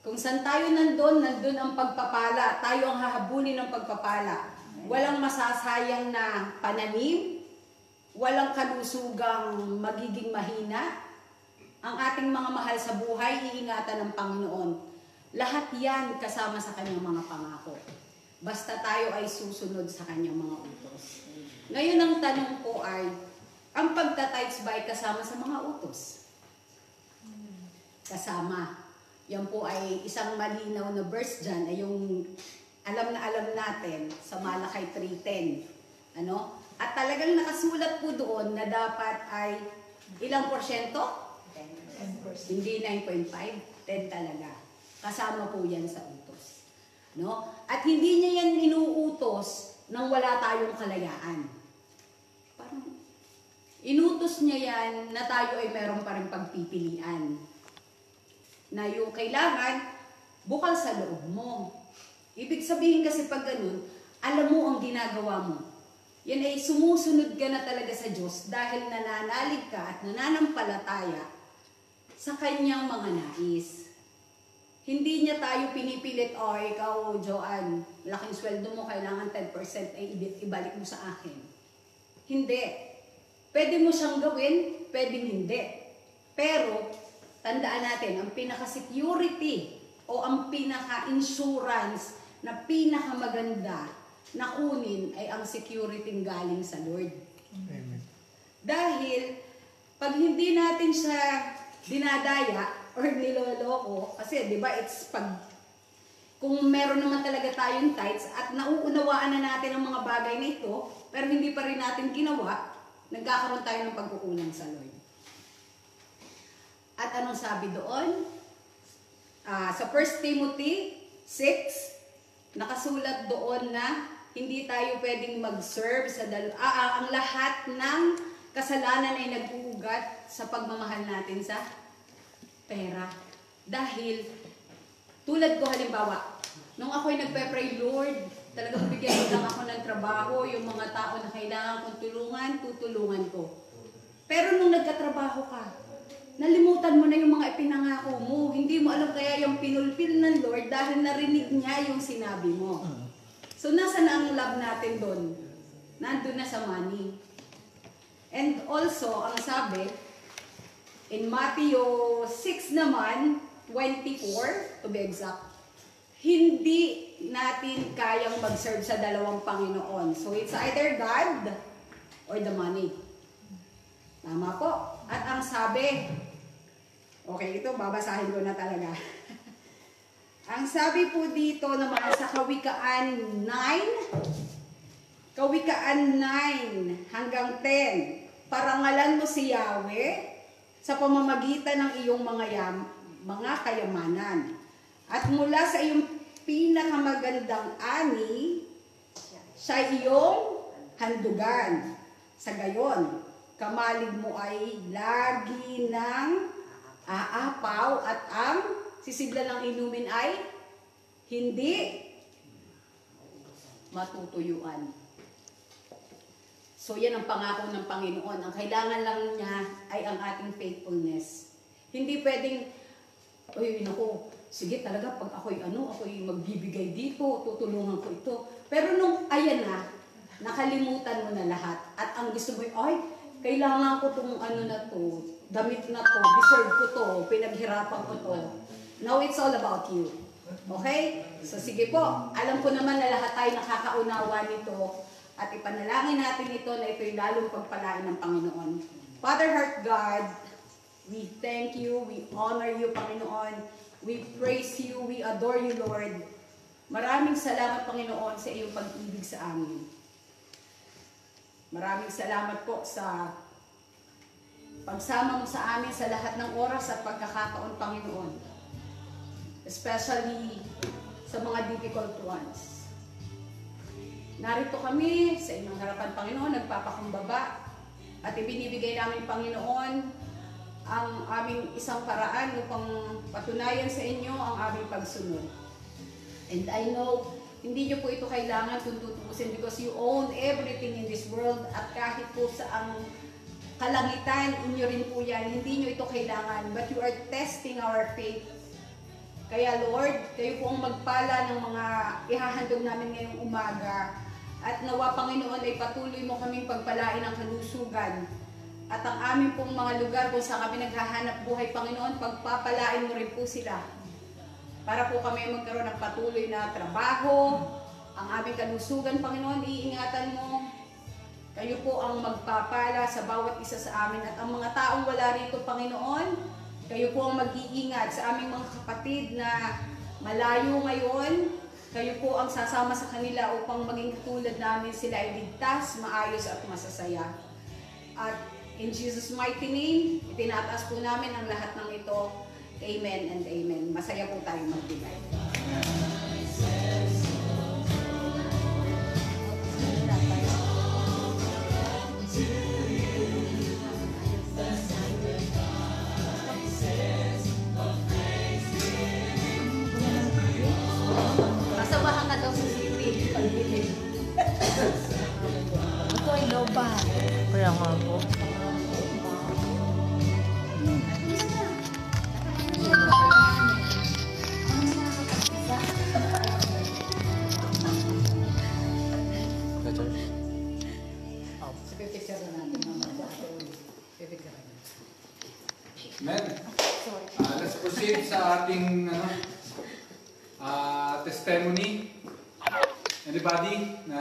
[SPEAKER 4] Kung saan tayo nandun ang pagpapala. Tayo ang hahabulin ng pagpapala. Walang masasayang na pananim, walang kalusugang magiging mahina. Ang ating mga mahal sa buhay, iingatan ng Panginoon. Lahat yan kasama sa kanyang mga pangako. Basta tayo ay susunod sa kanyang mga utos. Ngayon ang tanong ko ay, ang pagtatites ba ay kasama sa mga utos? Kasama. Yan po ay isang malinaw na verse dyan, ay yung alam na alam natin sa Malakay 3:10. Ano? At talagang nakasulat po doon na dapat ay ilang porsyento? 10%. Hindi 9.5, 10 talaga. Kasama po yan sa utos. No? At hindi niya yan inuutos nang wala tayong kalayaan. Parang Inutos niya yan na tayo ay meron pa rin pagpipilian. Na yung kailangan, bukal sa loob mo. Ibig sabihin kasi pag ganun, alam mo ang ginagawa mo. Yan ay sumusunod ka na talaga sa Diyos dahil nananalig ka at nananampalataya sa kanyang mga nais. Hindi niya tayo pinipilit, ikaw, Joanne, laking sweldo mo, kailangan 10% ay ibalik mo sa akin. Hindi. Pwede mo siyang gawin, pwedeng hindi. Pero, tandaan natin, ang pinaka-security o ang pinaka-insurance na pinakamaganda na kunin ay ang security galing sa Lord.
[SPEAKER 6] Amen.
[SPEAKER 4] Dahil, pag hindi natin siya dinadaya or niloloko, kasi di ba it's pag, kung meron naman talaga tayong tithes at nauunawaan na natin ang mga bagay na ito, pero hindi pa rin natin ginawa, nagkakaroon tayo ng pagkukulang sa Lord. At anong sabi doon? Sa 1 Timothy 6, nakasulat doon na hindi tayo pwedeng mag-serve sa ang lahat ng kasalanan ay nag-uugat sa pagmamahal natin sa pera. Dahil, tulad ko halimbawa, nung ako'y nagpe-pray, Lord, talagang bigyan mo lang ako ng trabaho, yung mga tao na kailangan kong tulungan, tutulungan ko. Pero nung nagkatrabaho ka, nalimutan mo na yung mga ipinangako mo. Hindi mo alam kaya yung pinulpil ng Lord dahil narinig niya yung sinabi mo. So, nasa na ang love natin doon? Nandun na sa money. And also, ang sabi, in Matthew 6 naman, 24, to be exact, hindi natin kayang mag-serve sa dalawang Panginoon. So, it's either God or the money. Tama po. At ang sabi, okay, ito, babasahin ko na talaga. Ang sabi po dito naman sa Kawikaan 9 hanggang 10, parangalan mo si Yahweh sa pamamagitan ng iyong mga kayamanan. At mula sa iyong pinakamagandang ani, sa iyong handugan. Sa gayon, kamalig mo ay lagi ng aapaw at ang sisigla ng inumin ay hindi matutuyuan. So yan ang pangako ng Panginoon. Ang kailangan lang niya ay ang ating faithfulness. Hindi pwedeng, sige talaga pag ako'y magbibigay dito, tutulungan ko ito. Pero nung ayan na, nakalimutan mo na lahat. At ang gusto mo, kailangan ko itong damit na to, deserve ko to, pinaghirapan ko to. Now it's all about you. Okay? So sige po, alam ko naman na lahat tayo nakakaunawa nito at ipanalangin natin ito na ito'y lalong pagpalain ng Panginoon. Father Heart God, we thank you, we honor you, Panginoon. We praise you, we adore you, Lord. Maraming salamat, Panginoon, sa iyong pag-ibig sa amin. Maraming salamat po sa pagsama mo sa amin sa lahat ng oras at pagkakataon, Panginoon. Especially sa mga difficult ones. Narito kami sa inyong harapan, Panginoon, nagpapakumbaba at ibinibigay namin, Panginoon, ang aming isang paraan upang patunayan sa inyo ang aming pagsunod. And I know, hindi nyo po ito kailangan kung tutuusin because you own everything in this world at kahit po sa ang kalangitan, inyo rin po yan, hindi nyo ito kailangan, but you are testing our faith. Kaya Lord, kayo po ang magpala ng mga ihahandog namin ngayong umaga at nawa, Panginoon, ay patuloy mo kaming pagpalain ng kalusugan at ang aming pong mga lugar kung saan kami naghahanap buhay, Panginoon, pagpapalain mo rin po sila para po kami magkaroon ng patuloy na trabaho, ang aming kalusugan, Panginoon, iingatan mo. Kayo po ang magpapala sa bawat isa sa amin at ang mga taong wala rito, Panginoon, kayo po ang mag-iingat sa aming mga kapatid na malayo ngayon. Kayo po ang sasama sa kanila upang maging katulad namin sila ay ligtas, maayos at masasaya. At in Jesus' mighty name, itinataas po namin ang lahat ng ito. Amen and amen. Masaya po tayo magbigay.
[SPEAKER 3] pa.
[SPEAKER 6] Kaya nga po.
[SPEAKER 3] Sige, picture na natin naman sa atin. Pipicture na.
[SPEAKER 1] Amen. Let's proceed sa ating testimony. Anybody na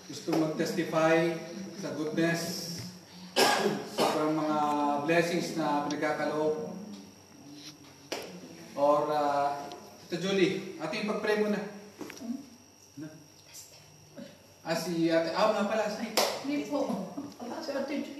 [SPEAKER 1] gusto mag-testify sa goodness, sa mga blessings na pinagkakaloob? Or, Tita Julie, ating pag-pray muna. Ano? Si ate, nga pala,
[SPEAKER 5] Hindi po. Si Ate